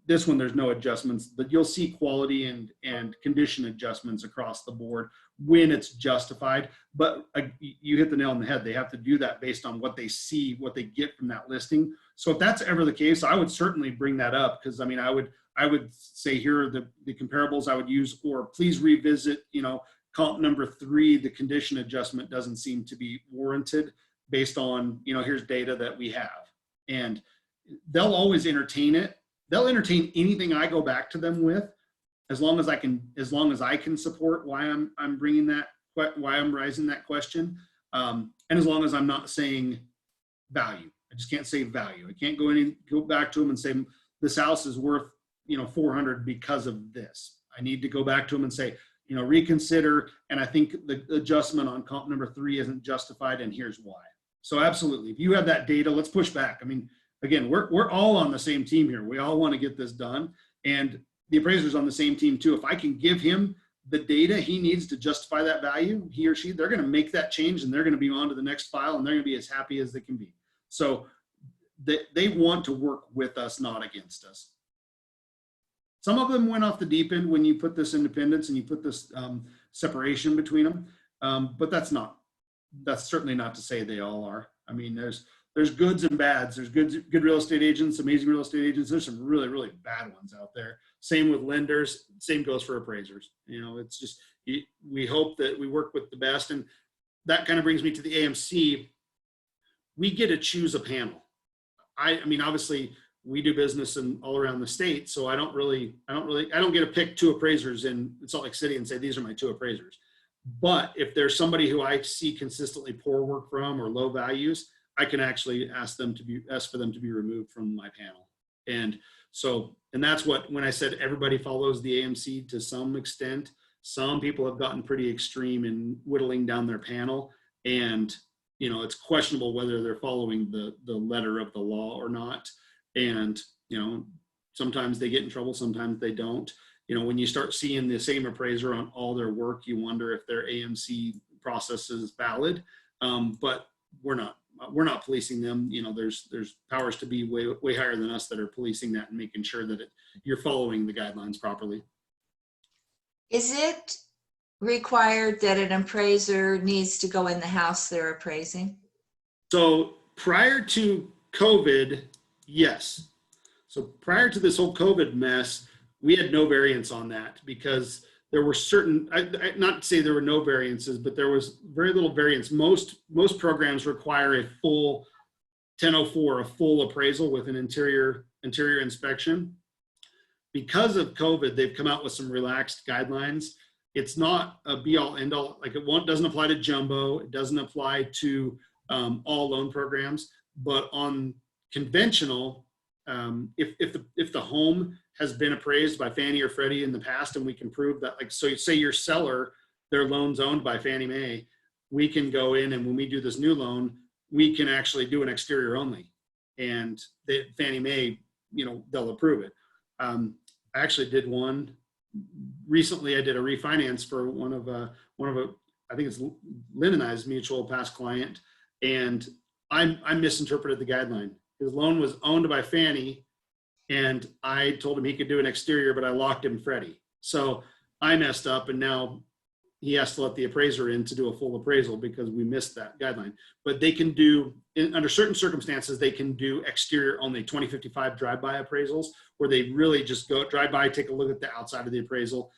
this one, there's no adjustments, but you'll see quality and condition adjustments across the board when it's justified. But you hit the nail on the head. They have to do that based on what they see, what they get from that listing. So if that's ever the case, I would certainly bring that up, because I mean, I would say here are the comparables I would use, or please revisit, you know, comp number 3, the condition adjustment doesn't seem to be warranted based on, you know, here's data that we have. And they'll always entertain it. They'll entertain anything I go back to them with, as long as I can support why I'm bringing that, why I'm raising that question. And as long as I'm not saying value. I just can't say value. I can't go back to them and say this house is worth, you know, 400 because of this. I need to go back to them and say, you know, reconsider. And I think the adjustment on comp number 3 isn't justified, and here's why. So absolutely, if you have that data, let's push back. I mean, again, we're all on the same team here. We all want to get this done, and the appraiser's on the same team too. If I can give him the data he needs to justify that value, he or she, they're going to make that change, and they're going to be on to the next file, and they're going to be as happy as they can be. So they want to work with us, not against us. Some of them went off the deep end when you put this independence and you put this separation between them, but that's certainly not to say they all are. I mean, there's goods and bads. There's good real estate agents, amazing real estate agents. There's some really, really bad ones out there. Same with lenders. Same goes for appraisers. You know, it's just, we hope that we work with the best. And that kind of brings me to the AMC. We get to choose a panel. I mean, obviously we do business all around the state. So I don't get to pick 2 appraisers in Salt Lake City and say, these are my 2 appraisers. But if there's somebody who I see consistently poor work from or low values, I can actually ask for them to be removed from my panel. And So, and that's what, when I said everybody follows the AMC to some extent, some people have gotten pretty extreme in whittling down their panel, and it's questionable whether they're following the letter of the law or not. And sometimes they get in trouble, sometimes they don't. When you start seeing the same appraiser on all their work, you wonder if their AMC process is valid. But we're not policing them. There's powers to be way higher than us that are policing that and making sure that you're following the guidelines properly. Is it required that an appraiser needs to go in the house they're appraising? So prior to COVID, yes. So prior to this whole COVID mess, we had no variance on that because there were certain, not to say there were no variances, but there was very little variance. Most programs require a full 1004, a full appraisal with an interior inspection. Because of COVID, they've come out with some relaxed guidelines. It's not a be all end all, like doesn't apply to jumbo. It doesn't apply to all loan programs, but on conventional, if the home has been appraised by Fannie or Freddie in the past, and we can prove that, like, so say your seller, their loan's owned by Fannie Mae, we can go in, and when we do this new loan, we can actually do an exterior only, and Fannie Mae, they'll approve it. I actually did one recently. I did a refinance for one of I think it's Lynn and I's mutual past client, and I misinterpreted the guideline. His loan was owned by Fannie, and I told him he could do an exterior, but I locked him Freddie. So I messed up, and now he has to let the appraiser in to do a full appraisal because we missed that guideline. But they can do, under certain circumstances, they can do exterior only 2055 drive-by appraisals, where they really just go drive by, take a look at the outside of the appraisal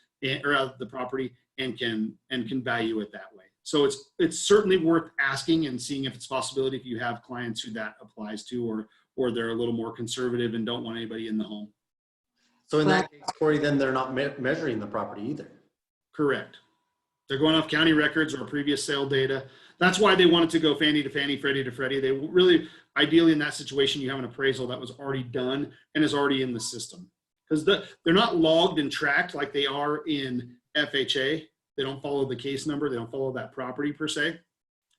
or out of the property, and can value it that way. So it's certainly worth asking and seeing if it's a possibility if you have clients who that applies to, or they're a little more conservative and don't want anybody in the home. So in that case, Corey, then they're not measuring the property either. Correct. They're going off county records or previous sale data. That's why they wanted to go Fannie to Fannie, Freddie to Freddie. They really, ideally in that situation, you have an appraisal that was already done and is already in the system. Because they're not logged and tracked like they are in FHA. They don't follow the case number. They don't follow that property per se.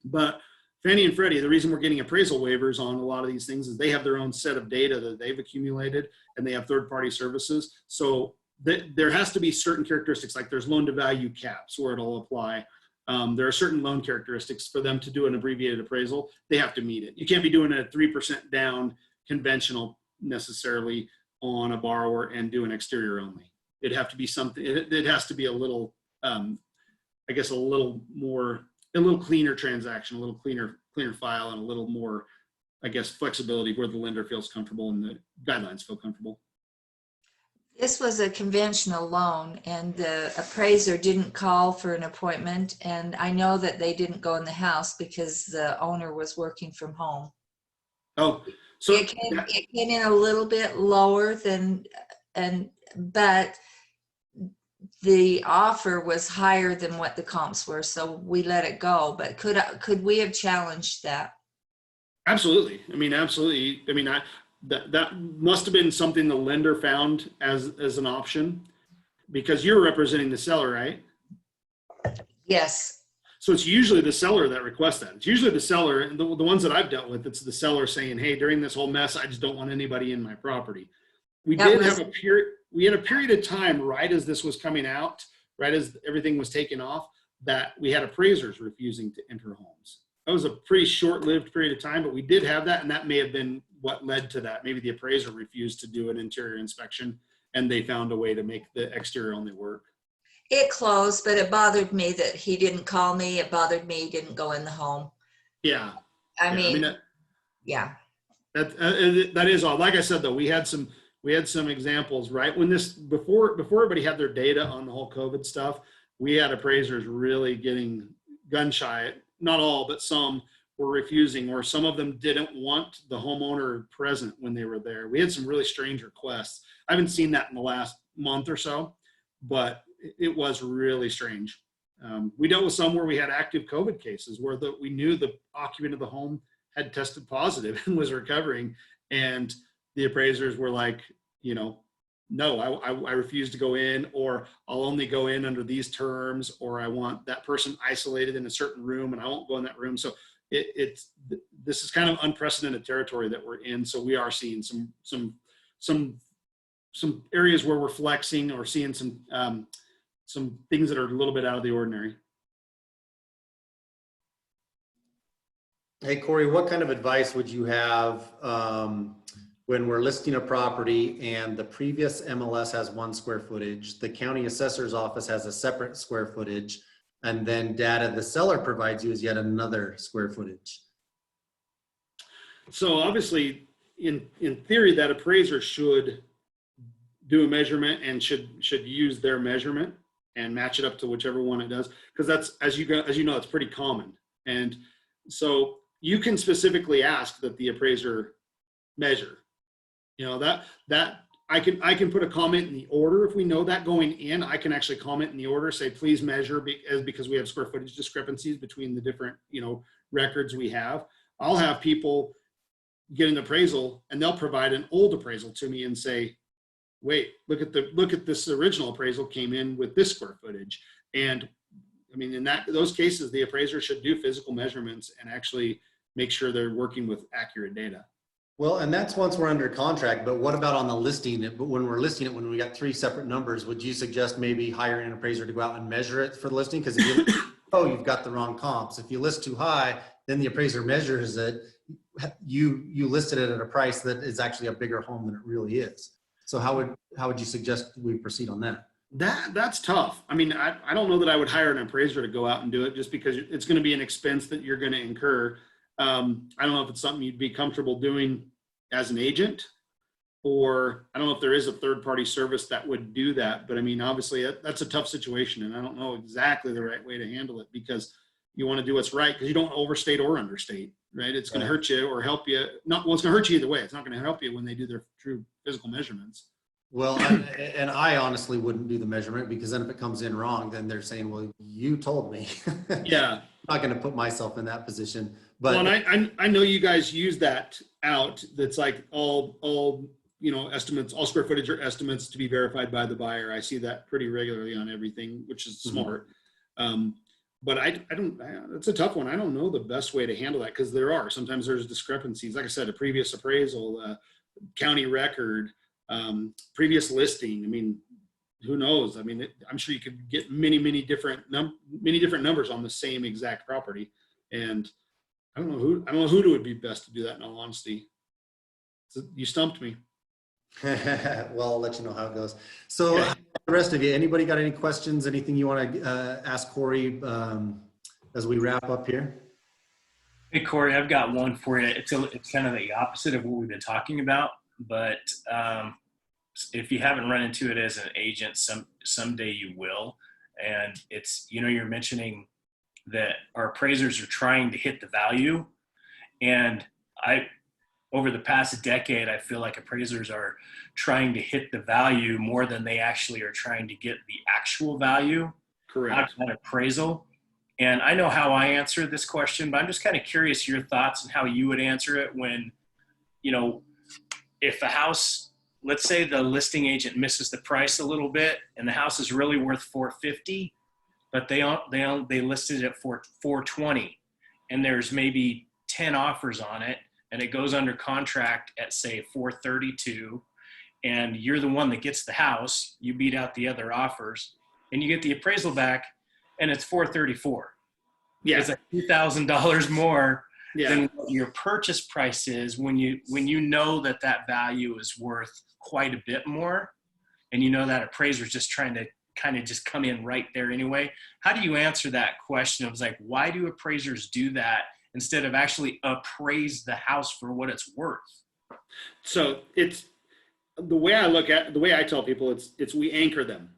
But Fannie and Freddie, the reason we're getting appraisal waivers on a lot of these things is they have their own set of data that they've accumulated, and they have third-party services. So there has to be certain characteristics, like there's loan to value caps where it'll apply. There are certain loan characteristics for them to do an abbreviated appraisal. They have to meet it. You can't be doing a 3% down conventional necessarily on a borrower and do an exterior only. It'd have to be something, it has to be a little, I guess a little cleaner transaction, a little cleaner file, and a little more, I guess, flexibility where the lender feels comfortable and the guidelines feel comfortable. This was a conventional loan, and the appraiser didn't call for an appointment, and I know that they didn't go in the house because the owner was working from home. Oh, so it came in a little bit lower but the offer was higher than what the comps were, so we let it go. But could we have challenged that? Absolutely. I mean, absolutely. I mean, that must have been something the lender found as an option, because you're representing the seller, right? Yes. So it's usually the seller that requests that. It's usually the seller, and the ones that I've dealt with, it's the seller saying, hey, during this whole mess, I just don't want anybody in my property. We had a period of time right as this was coming out, right as everything was taken off, that we had appraisers refusing to enter homes. That was a pretty short-lived period of time, but we did have that, and that may have been what led to that. Maybe the appraiser refused to do an interior inspection, and they found a way to make the exterior only work. It closed, but it bothered me that he didn't call me. It bothered me he didn't go in the home. Yeah. I mean yeah. That is all. Like I said, though, we had some examples, right? When before everybody had their data on the whole COVID stuff, we had appraisers really getting gun shy. Not all, but some were refusing, or some of them didn't want the homeowner present when they were there. We had some really strange requests. I haven't seen that in the last month or so, but it was really strange. We dealt with some where we had active COVID cases where we knew the occupant of the home had tested positive and was recovering, and the appraisers were like, no, I refuse to go in, or I'll only go in under these terms, or I want that person isolated in a certain room and I won't go in that room. So this is kind of unprecedented territory that we're in. So we are seeing some areas where we're flexing or seeing some things that are a little bit out of the ordinary. Hey, Corey, what kind of advice would you have when we're listing a property and the previous MLS has 1 square footage, the county assessor's office has a separate square footage, and then data the seller provides you is yet another square footage? So obviously, in theory, that appraiser should do a measurement and should use their measurement and match it up to whichever one it does, because that's, as you know, it's pretty common. And so you can specifically ask that the appraiser measure. That I can put a comment in the order. If we know that going in, I can actually comment in the order, say, please measure, because we have square footage discrepancies between the different, records we have. I'll have people get an appraisal and they'll provide an old appraisal to me and say, wait, look at this original appraisal came in with this square footage. And I mean, in those cases, the appraiser should do physical measurements and actually make sure they're working with accurate data. Well, and that's once we're under contract, but what about on the listing? But when we're listing it, when we got 3 separate numbers, would you suggest maybe hiring an appraiser to go out and measure it for the listing? Because if you you've got the wrong comps. If you list too high, then the appraiser measures it. You listed it at a price that is actually a bigger home than it really is. So how would you suggest we proceed on that? That's tough. I mean, I don't know that I would hire an appraiser to go out and do it, just because it's going to be an expense that you're going to incur. I don't know if it's something you'd be comfortable doing as an agent, or I don't know if there is a third-party service that would do that. But I mean, obviously that's a tough situation, and I don't know exactly the right way to handle it, because you want to do what's right, because you don't overstate or understate, right? It's going to hurt you or help you. Well, it's going to hurt you either way. It's not going to help you when they do their true physical measurements. Well, and I honestly wouldn't do the measurement, because then if it comes in wrong, then they're saying, well, you told me. Yeah. I'm not going to put myself in that position. But well, and I know you guys use that out. That's like all estimates, all square footage or estimates to be verified by the buyer. I see that pretty regularly on everything, which is smart. But I don't, it's a tough one. I don't know the best way to handle that, because sometimes there's discrepancies. Like I said, a previous appraisal, county record, previous listing. I mean, who knows? I mean, I'm sure you could get many different numbers on the same exact property. And I don't know who it would be best to do that, in all honesty. So you stumped me. Well, I'll let you know how it goes. So the rest of you, anybody got any questions, anything you want to ask Corey as we wrap up here? Hey, Corey, I've got one for you. It's kind of the opposite of what we've been talking about, but if you haven't run into it as an agent, someday you will. And it's, you're mentioning that our appraisers are trying to hit the value. And over the past decade, I feel like appraisers are trying to hit the value more than they actually are trying to get the actual value out of that appraisal. And I know how I answer this question, but I'm just kind of curious your thoughts on how you would answer it when, if a house, let's say the listing agent misses the price a little bit and the house is really worth $450, but they listed it at $420, and there's maybe 10 offers on it, and it goes under contract at, say, $432, and you're the one that gets the house. You beat out the other offers, and you get the appraisal back, and it's $434. Yeah, it's like $2,000 more than what your purchase price is when you know that value is worth quite a bit more, and that appraiser is just trying to kind of just come in right there anyway. How do you answer that question? It was like, why do appraisers do that instead of actually appraise the house for what it's worth? So it's the way I tell people, it's we anchor them,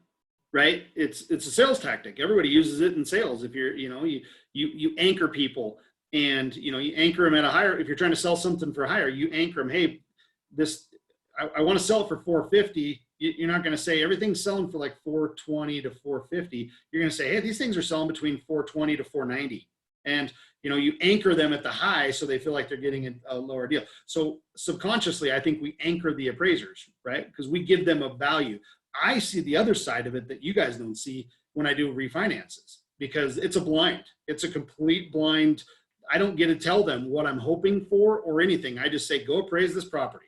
right? It's a sales tactic. Everybody uses it in sales. If you anchor people, and you anchor them at a higher, if you're trying to sell something for higher, you anchor them. Hey, I want to sell it for $450. You're not going to say everything's selling for like $420 to $450. You're going to say, hey, these things are selling between $420 to $490. And, you anchor them at the high so they feel like they're getting a lower deal. So subconsciously, I think we anchor the appraisers, right? Because we give them a value. I see the other side of it that you guys don't see when I do refinances, because it's a blind. It's a complete blind. I don't get to tell them what I'm hoping for or anything. I just say, go appraise this property.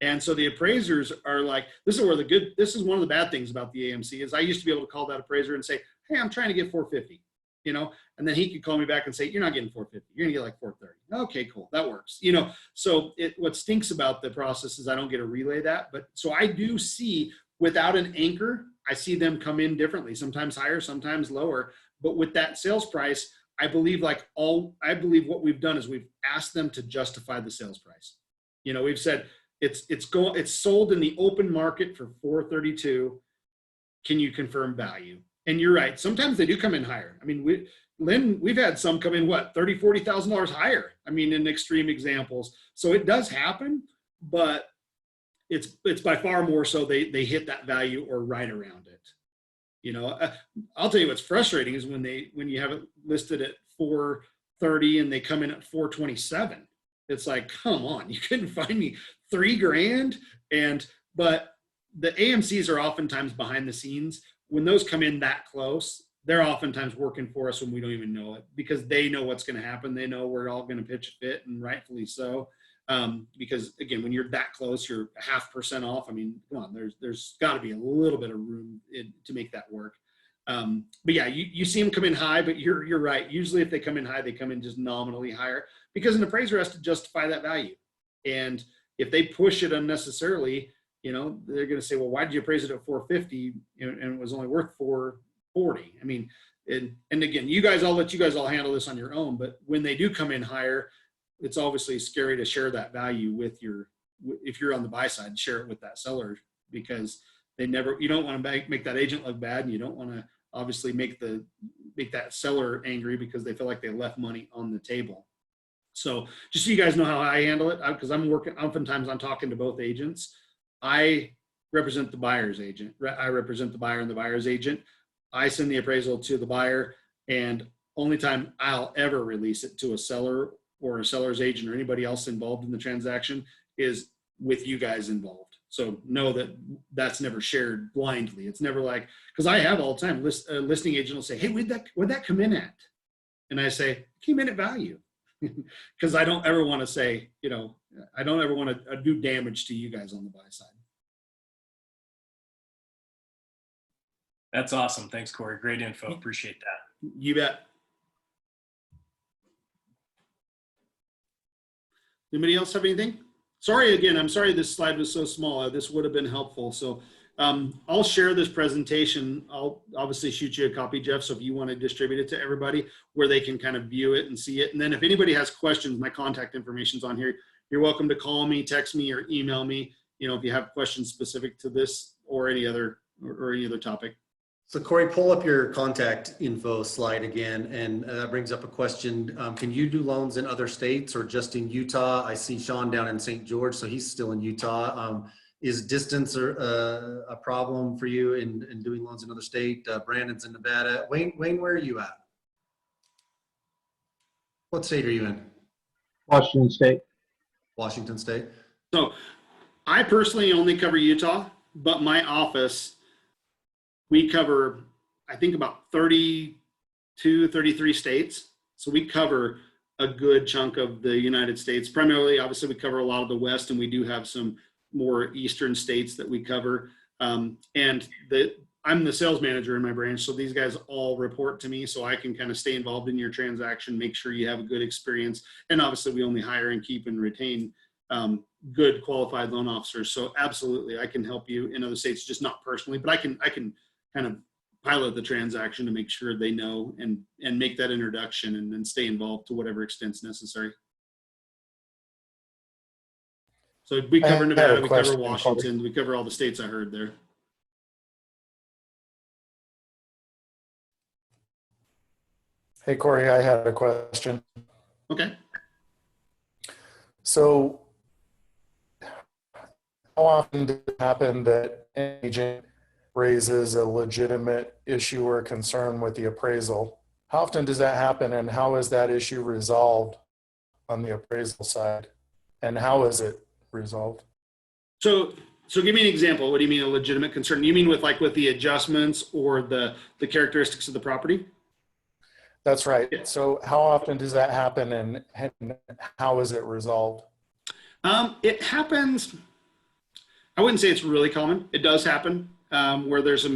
And so the appraisers are like, this is one of the bad things about the AMC is I used to be able to call that appraiser and say, hey, I'm trying to get 450, and then he could call me back and say, you're not getting 450, you're gonna get like 430. Okay, cool, that works. So what stinks about the process is I don't get to relay that. But so I do see, without an anchor, I see them come in differently, sometimes higher, sometimes lower. But with that sales price, I believe what we've done is we've asked them to justify the sales price. We've said it's sold in the open market for 432. Can you confirm value? And you're right. Sometimes they do come in higher. I mean, we've had some come in $30,000, $40,000 higher. I mean, in extreme examples. So it does happen, but it's by far more so they hit that value or right around it. I'll tell you what's frustrating is when you have it listed at 430 and they come in at 427. It's like, come on, you couldn't find me $3,000. But the AMCs are oftentimes behind the scenes. When those come in that close, they're oftentimes working for us when we don't even know it, because they know what's going to happen. They know we're all going to pitch a fit, and rightfully so. Because again, when you're that close, you're 0.5% off. I mean, come on, there's got to be a little bit of room to make that work. But yeah, you see them come in high, but you're right. Usually if they come in high, they come in just nominally higher, because an appraiser has to justify that value. And if they push it unnecessarily, they're going to say, well, why did you appraise it at 450 and it was only worth 440? I mean, and again, I'll let you guys all handle this on your own, but when they do come in higher, it's obviously scary to share that value if you're on the buy side, share it with that seller, because you don't want to make that agent look bad, and you don't want to obviously make that seller angry because they feel like they left money on the table. So just so you guys know how I handle it, because oftentimes I'm talking to both agents. I represent the buyer's agent. I represent the buyer and the buyer's agent. I send the appraisal to the buyer, and only time I'll ever release it to a seller or a seller's agent or anybody else involved in the transaction is with you guys involved. So know that that's never shared blindly. It's never like, because I have all the time, listing agent will say, hey, where'd that come in at? And I say, came in at value. Because I don't ever want to say, I don't ever want to do damage to you guys on the buy side. That's awesome. Thanks, Corey. Great info. Appreciate that. You bet. Anybody else have anything? Sorry, again, I'm sorry this slide was so small. This would have been helpful. So I'll share this presentation. I'll obviously shoot you a copy, Jeff. So if you want to distribute it to everybody where they can kind of view it and see it. And then if anybody has questions, my contact information's on here. You're welcome to call me, text me, or email me, if you have questions specific to this or any other topic. So Corey, pull up your contact info slide again, and that brings up a question. Can you do loans in other states or just in Utah? I see Sean down in St. George, so he's still in Utah. Is distance a problem for you in doing loans in another state? Brandon's in Nevada. Wayne, where are you at? What state are you in? Washington State. Washington State. So I personally only cover Utah, but my office, we cover, I think, about 32, 33 states. So we cover a good chunk of the United States. Primarily, obviously, we cover a lot of the West, and we do have some more Eastern states that we cover. I'm the sales manager in my branch, so these guys all report to me, so I can kind of stay involved in your transaction, make sure you have a good experience. And obviously, we only hire and keep and retain good qualified loan officers. So absolutely, I can help you in other states, just not personally, but I can kind of pilot the transaction to make sure they know and make that introduction and then stay involved to whatever extent's necessary. So we cover Nevada, we cover Washington, we cover all the states I heard there. Hey, Corey, I had a question. Okay. So how often does it happen that an agent raises a legitimate issue or concern with the appraisal How often does that happen, and how is that issue resolved on the appraisal side? And how is it resolved? So give me an example. What do you mean a legitimate concern? You mean with the adjustments or the characteristics of the property? That's right. Yeah. So how often does that happen, and how is it resolved? It happens. I wouldn't say it's really common. It does happen where there's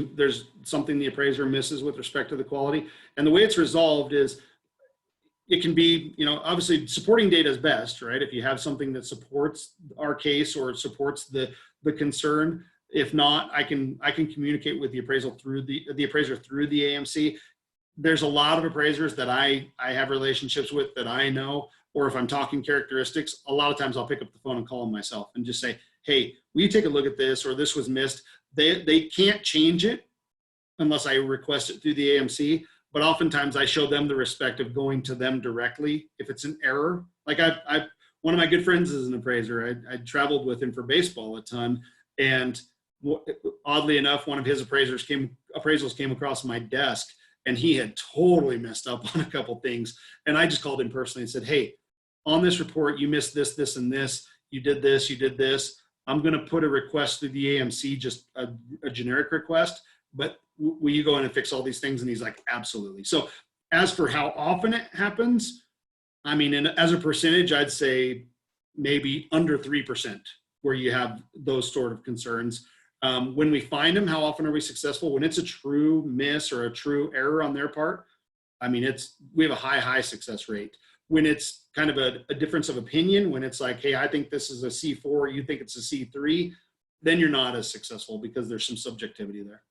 something the appraiser misses with respect to the quality. And the way it's resolved is it can be, obviously supporting data is best, right? If you have something that supports our case or supports the concern. If not, I can communicate with the appraisal through the appraiser through the AMC. There's a lot of appraisers that I have relationships with that I know, or if I'm talking characteristics, a lot of times I'll pick up the phone and call them myself and just say, hey, will you take a look at this, or this was missed. They can't change it unless I request it through the AMC, but oftentimes I show them the respect of going to them directly if it's an error. Like one of my good friends is an appraiser. I traveled with him for baseball a ton, and oddly enough, one of his appraisals came across my desk, and he had totally messed up on a couple things. And I just called him personally and said, hey, on this report, you missed this, this, and this. You did this, you did this. I'm going to put a request through the AMC, just a generic request, but will you go in and fix all these things? And he's like, absolutely. So as for how often it happens, I mean, as a percentage, I'd say maybe under 3% where you have those sort of concerns. When we find them, how often are we successful? When it's a true miss or a true error on their part, I mean, we have a high success rate. When it's kind of a difference of opinion, when it's like, hey, I think this is a C4, you think it's a C3, then you're not as successful because there's some subjectivity there.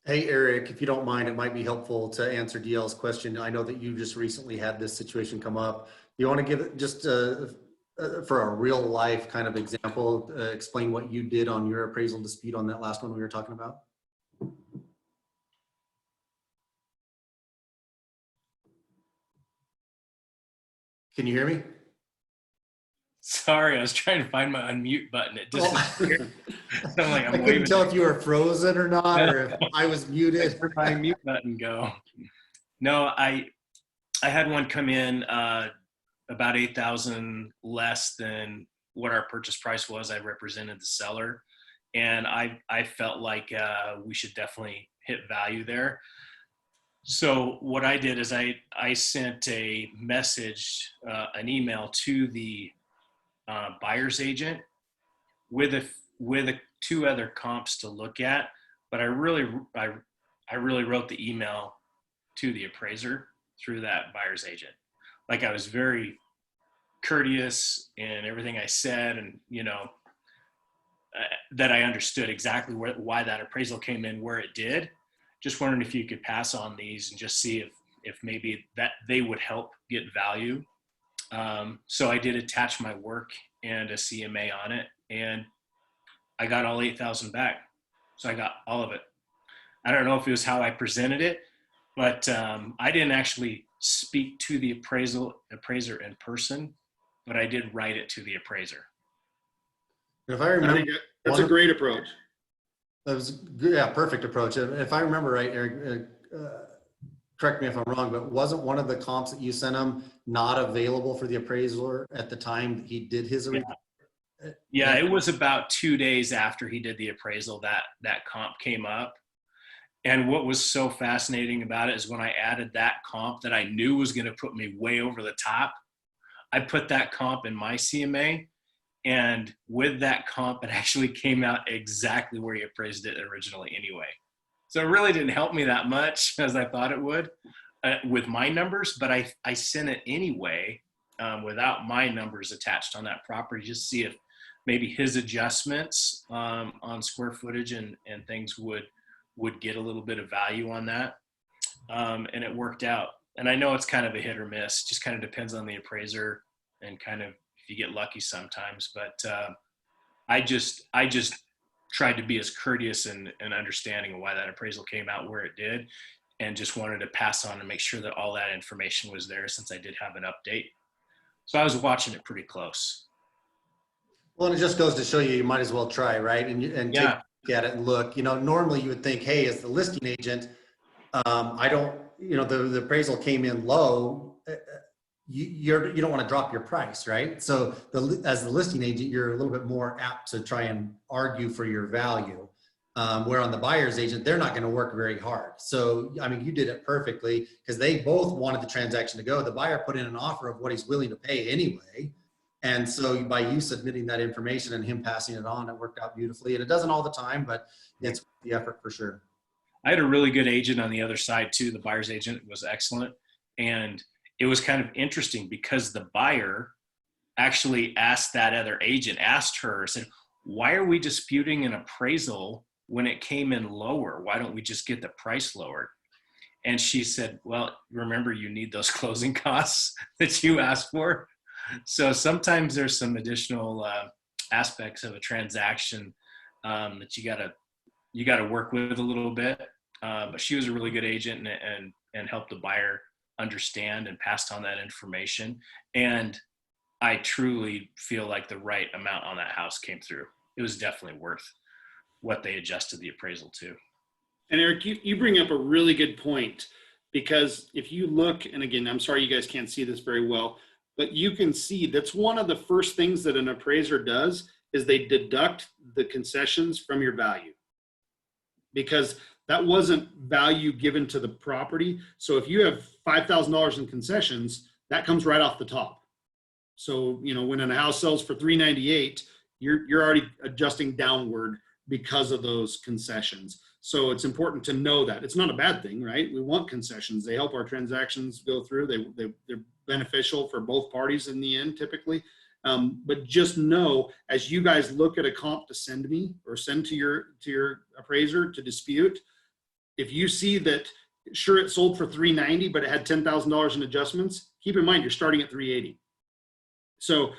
Hey, Eric, if you don't mind, it might be helpful to answer DL's question. I know that you just recently had this situation come up. You want to give it just for a real life kind of example, explain what you did on your appraisal dispute on that last one we were talking about? Can you hear me? Sorry, I was trying to find my unmute button. It disappeared. I'm like, I couldn't tell if you were frozen or not, or if I was muted. Where'd my mute button go? No, I had one come in about $8,000 less than what our purchase price was. I represented the seller, and I felt like we should definitely hit value there. So what I did is I sent a message, an email to the buyer's agent with two other comps to look at, but I really wrote the email to the appraiser through that buyer's agent. Like, I was very courteous in everything I said, and that I understood exactly why that appraisal came in where it did. Just wondering if you could pass on these and just see if maybe that they would help get value. So I did attach my work and a CMA on it, and I got all 8,000 back. So I got all of it. I don't know if it was how I presented it, but I didn't actually speak to the appraiser in person, but I did write it to the appraiser. If I remember, that's a great approach. That was good, yeah, perfect approach. If I remember right, Eric, correct me if I'm wrong, but wasn't one of the comps that you sent him not available for the appraiser at the time he did his? Yeah, it was about 2 days after he did the appraisal that comp came up. And what was so fascinating about it is when I added that comp that I knew was going to put me way over the top, I put that comp in my CMA. And with that comp, it actually came out exactly where he appraised it originally anyway. So it really didn't help me that much as I thought it would with my numbers, but I sent it anyway without my numbers attached on that property, just to see if maybe his adjustments on square footage and things would get a little bit of value on that. And it worked out. And I know it's kind of a hit or miss, just kind of depends on the appraiser and kind of you get lucky sometimes, but I just tried to be as courteous and understanding of why that appraisal came out where it did, and just wanted to pass on and make sure that all that information was there since I did have an update. So I was watching it pretty close. Well, and it just goes to show you might as well try, right? And take a look at it and look. Normally you would think, hey, as the listing agent, I don't, the appraisal came in low. You don't want to drop your price, right? So as the listing agent, you're a little bit more apt to try and argue for your value. Where on the buyer's agent, they're not going to work very hard. So, I mean, you did it perfectly because they both wanted the transaction to go. The buyer put in an offer of what he's willing to pay anyway. And so by you submitting that information and him passing it on, it worked out beautifully. And it doesn't all the time, but it's the effort for sure. I had a really good agent on the other side too. The buyer's agent was excellent. And it was kind of interesting because the buyer actually asked that other agent, asked her, said, why are we disputing an appraisal when it came in lower? Why don't we just get the price lowered? And she said, well, remember, you need those closing costs that you asked for. So sometimes there's some additional aspects of a transaction that you gotta work with a little bit. But she was a really good agent and helped the buyer understand and passed on that information. And I truly feel like the right amount on that house came through. It was definitely worth what they adjusted the appraisal to. And Eric, you bring up a really good point, because if you look, and again, I'm sorry you guys can't see this very well, but you can see that's one of the first things that an appraiser does is they deduct the concessions from your value, because that wasn't value given to the property. So if you have $5,000 in concessions, that comes right off the top. So, when a house sells for $398, you're already adjusting downward because of those concessions. So it's important to know that. It's not a bad thing, right? We want concessions. They help our transactions go through. They're beneficial for both parties in the end, typically. But just know, as you guys look at a comp to send me or send to your appraiser to dispute, if you see that, sure, it sold for $390, but it had $10,000 in adjustments, keep in mind you're starting at $380. So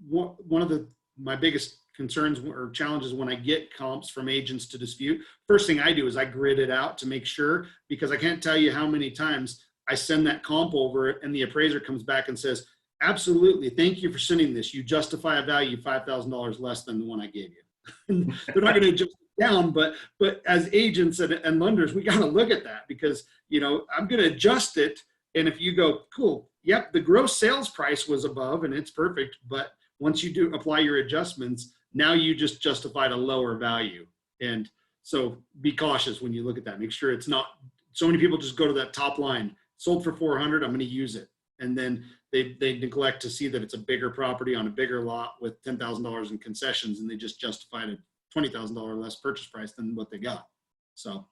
one of my biggest concerns or challenges when I get comps from agents to dispute, first thing I do is I grid it out to make sure, because I can't tell you how many times I send that comp over and the appraiser comes back and says, absolutely, thank you for sending this. You justify a value $5,000 less than the one I gave you. They're not going to adjust it down, but as agents and lenders, we got to look at that, because I'm going to adjust it. And if you go, cool, yep, the gross sales price was above and it's perfect, but once you do apply your adjustments, now you just justified a lower value. And so be cautious when you look at that. Make sure it's not, so many people just go to that top line, sold for 400, I'm going to use it. And then they neglect to see that it's a bigger property on a bigger lot with $10,000 in concessions, and they just justified a $20,000 less purchase price than what they got. So.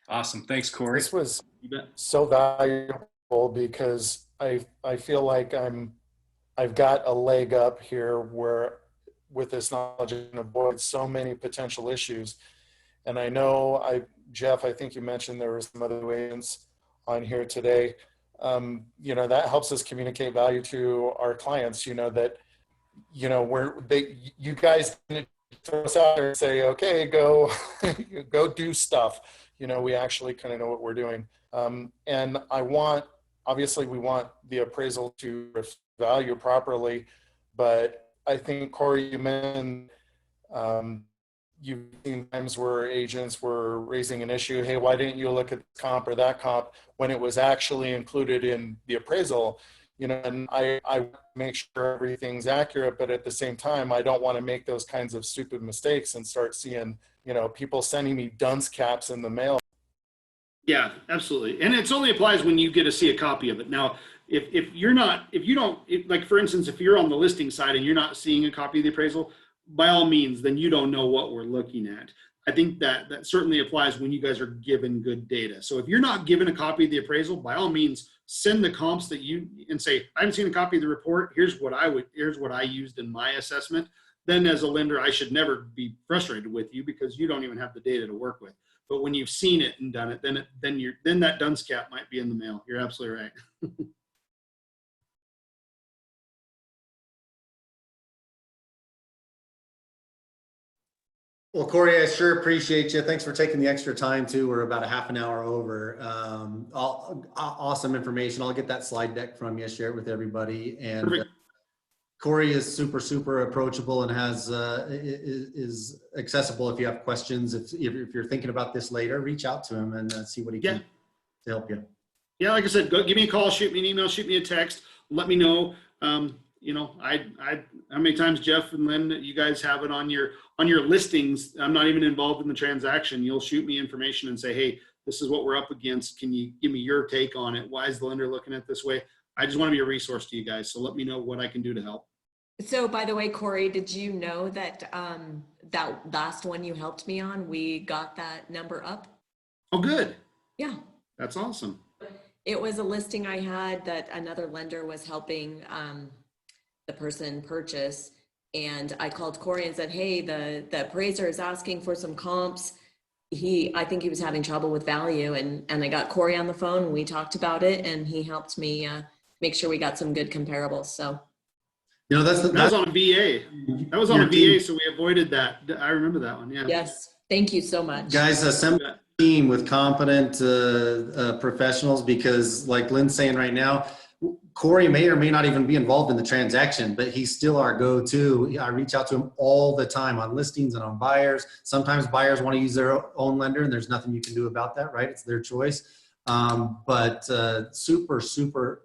Awesome. Thanks, Corey. This was so valuable because I feel like I've got a leg up here where with this knowledge and avoid so many potential issues. And I know Jeff, I think you mentioned there were some other agents on here today. That helps us communicate value to our clients, that, you guys throw us out there and say, okay, go do stuff. We actually kind of know what we're doing. And obviously we want the appraisal to value properly, but I think Corey, you mentioned, you've seen times where agents were raising an issue. Hey, why didn't you look at this comp or that comp when it was actually included in the appraisal? And I make sure everything's accurate, but at the same time, I don't want to make those kinds of stupid mistakes and start seeing, people sending me dunce caps in the mail. Yeah, absolutely. And it only applies when you get to see a copy of it. Now, like for instance, if you're on the listing side and you're not seeing a copy of the appraisal, by all means, then you don't know what we're looking at. I think that certainly applies when you guys are given good data. So if you're not given a copy of the appraisal, by all means, send the comps and say, I haven't seen a copy of the report. Here's what I used in my assessment. Then as a lender, I should never be frustrated with you because you don't even have the data to work with. But when you've seen it and done it, then that dunce cap might be in the mail. You're absolutely right. Well, Corey, I sure appreciate you. Thanks for taking the extra time too. We're about a half an hour over. Awesome information. I'll get that slide deck from you, share it with everybody. And Corey is super approachable and is accessible if you have questions. If you're thinking about this later, reach out to him and see what he can to help you. Yeah, like I said, go give me a call, shoot me an email, shoot me a text. Let me know. You know, how many times Jeff and Lynn, you guys have it on your listings. I'm not even involved in the transaction. You'll shoot me information and say, hey, this is what we're up against. Can you give me your take on it? Why is the lender looking at it this way? I just want to be a resource to you guys. So let me know what I can do to help. So by the way, Corey, did you know that that last one you helped me on, we got that number up? Oh, good. Yeah. That's awesome. It was a listing I had that another lender was helping the person purchase. And I called Corey and said, hey, the appraiser is asking for some comps. I think he was having trouble with value. And I got Corey on the phone and we talked about it and he helped me make sure we got some good comparables. So. You know, that was on a VA. That was on a VA, so we avoided that. I remember that one. Yeah. Yes. Thank you so much. Guys, assemble a team with competent professionals, because like Lynn's saying right now, Corey may or may not even be involved in the transaction, but he's still our go-to. I reach out to him all the time on listings and on buyers. Sometimes buyers want to use their own lender and there's nothing you can do about that, right? It's their choice. But super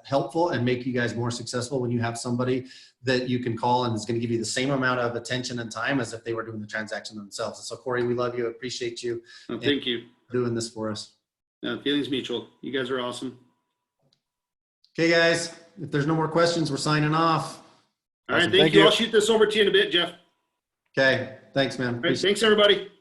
helpful and make you guys more successful when you have somebody that you can call and is going to give you the same amount of attention and time as if they were doing the transaction themselves. And so Corey, we love you, appreciate you. Oh, thank you doing this for us. Feelings mutual. You guys are awesome. Okay, guys, if there's no more questions, we're signing off. All right, thank you. I'll shoot this over to you in a bit, Jeff. Okay, thanks, man. All right, thanks everybody.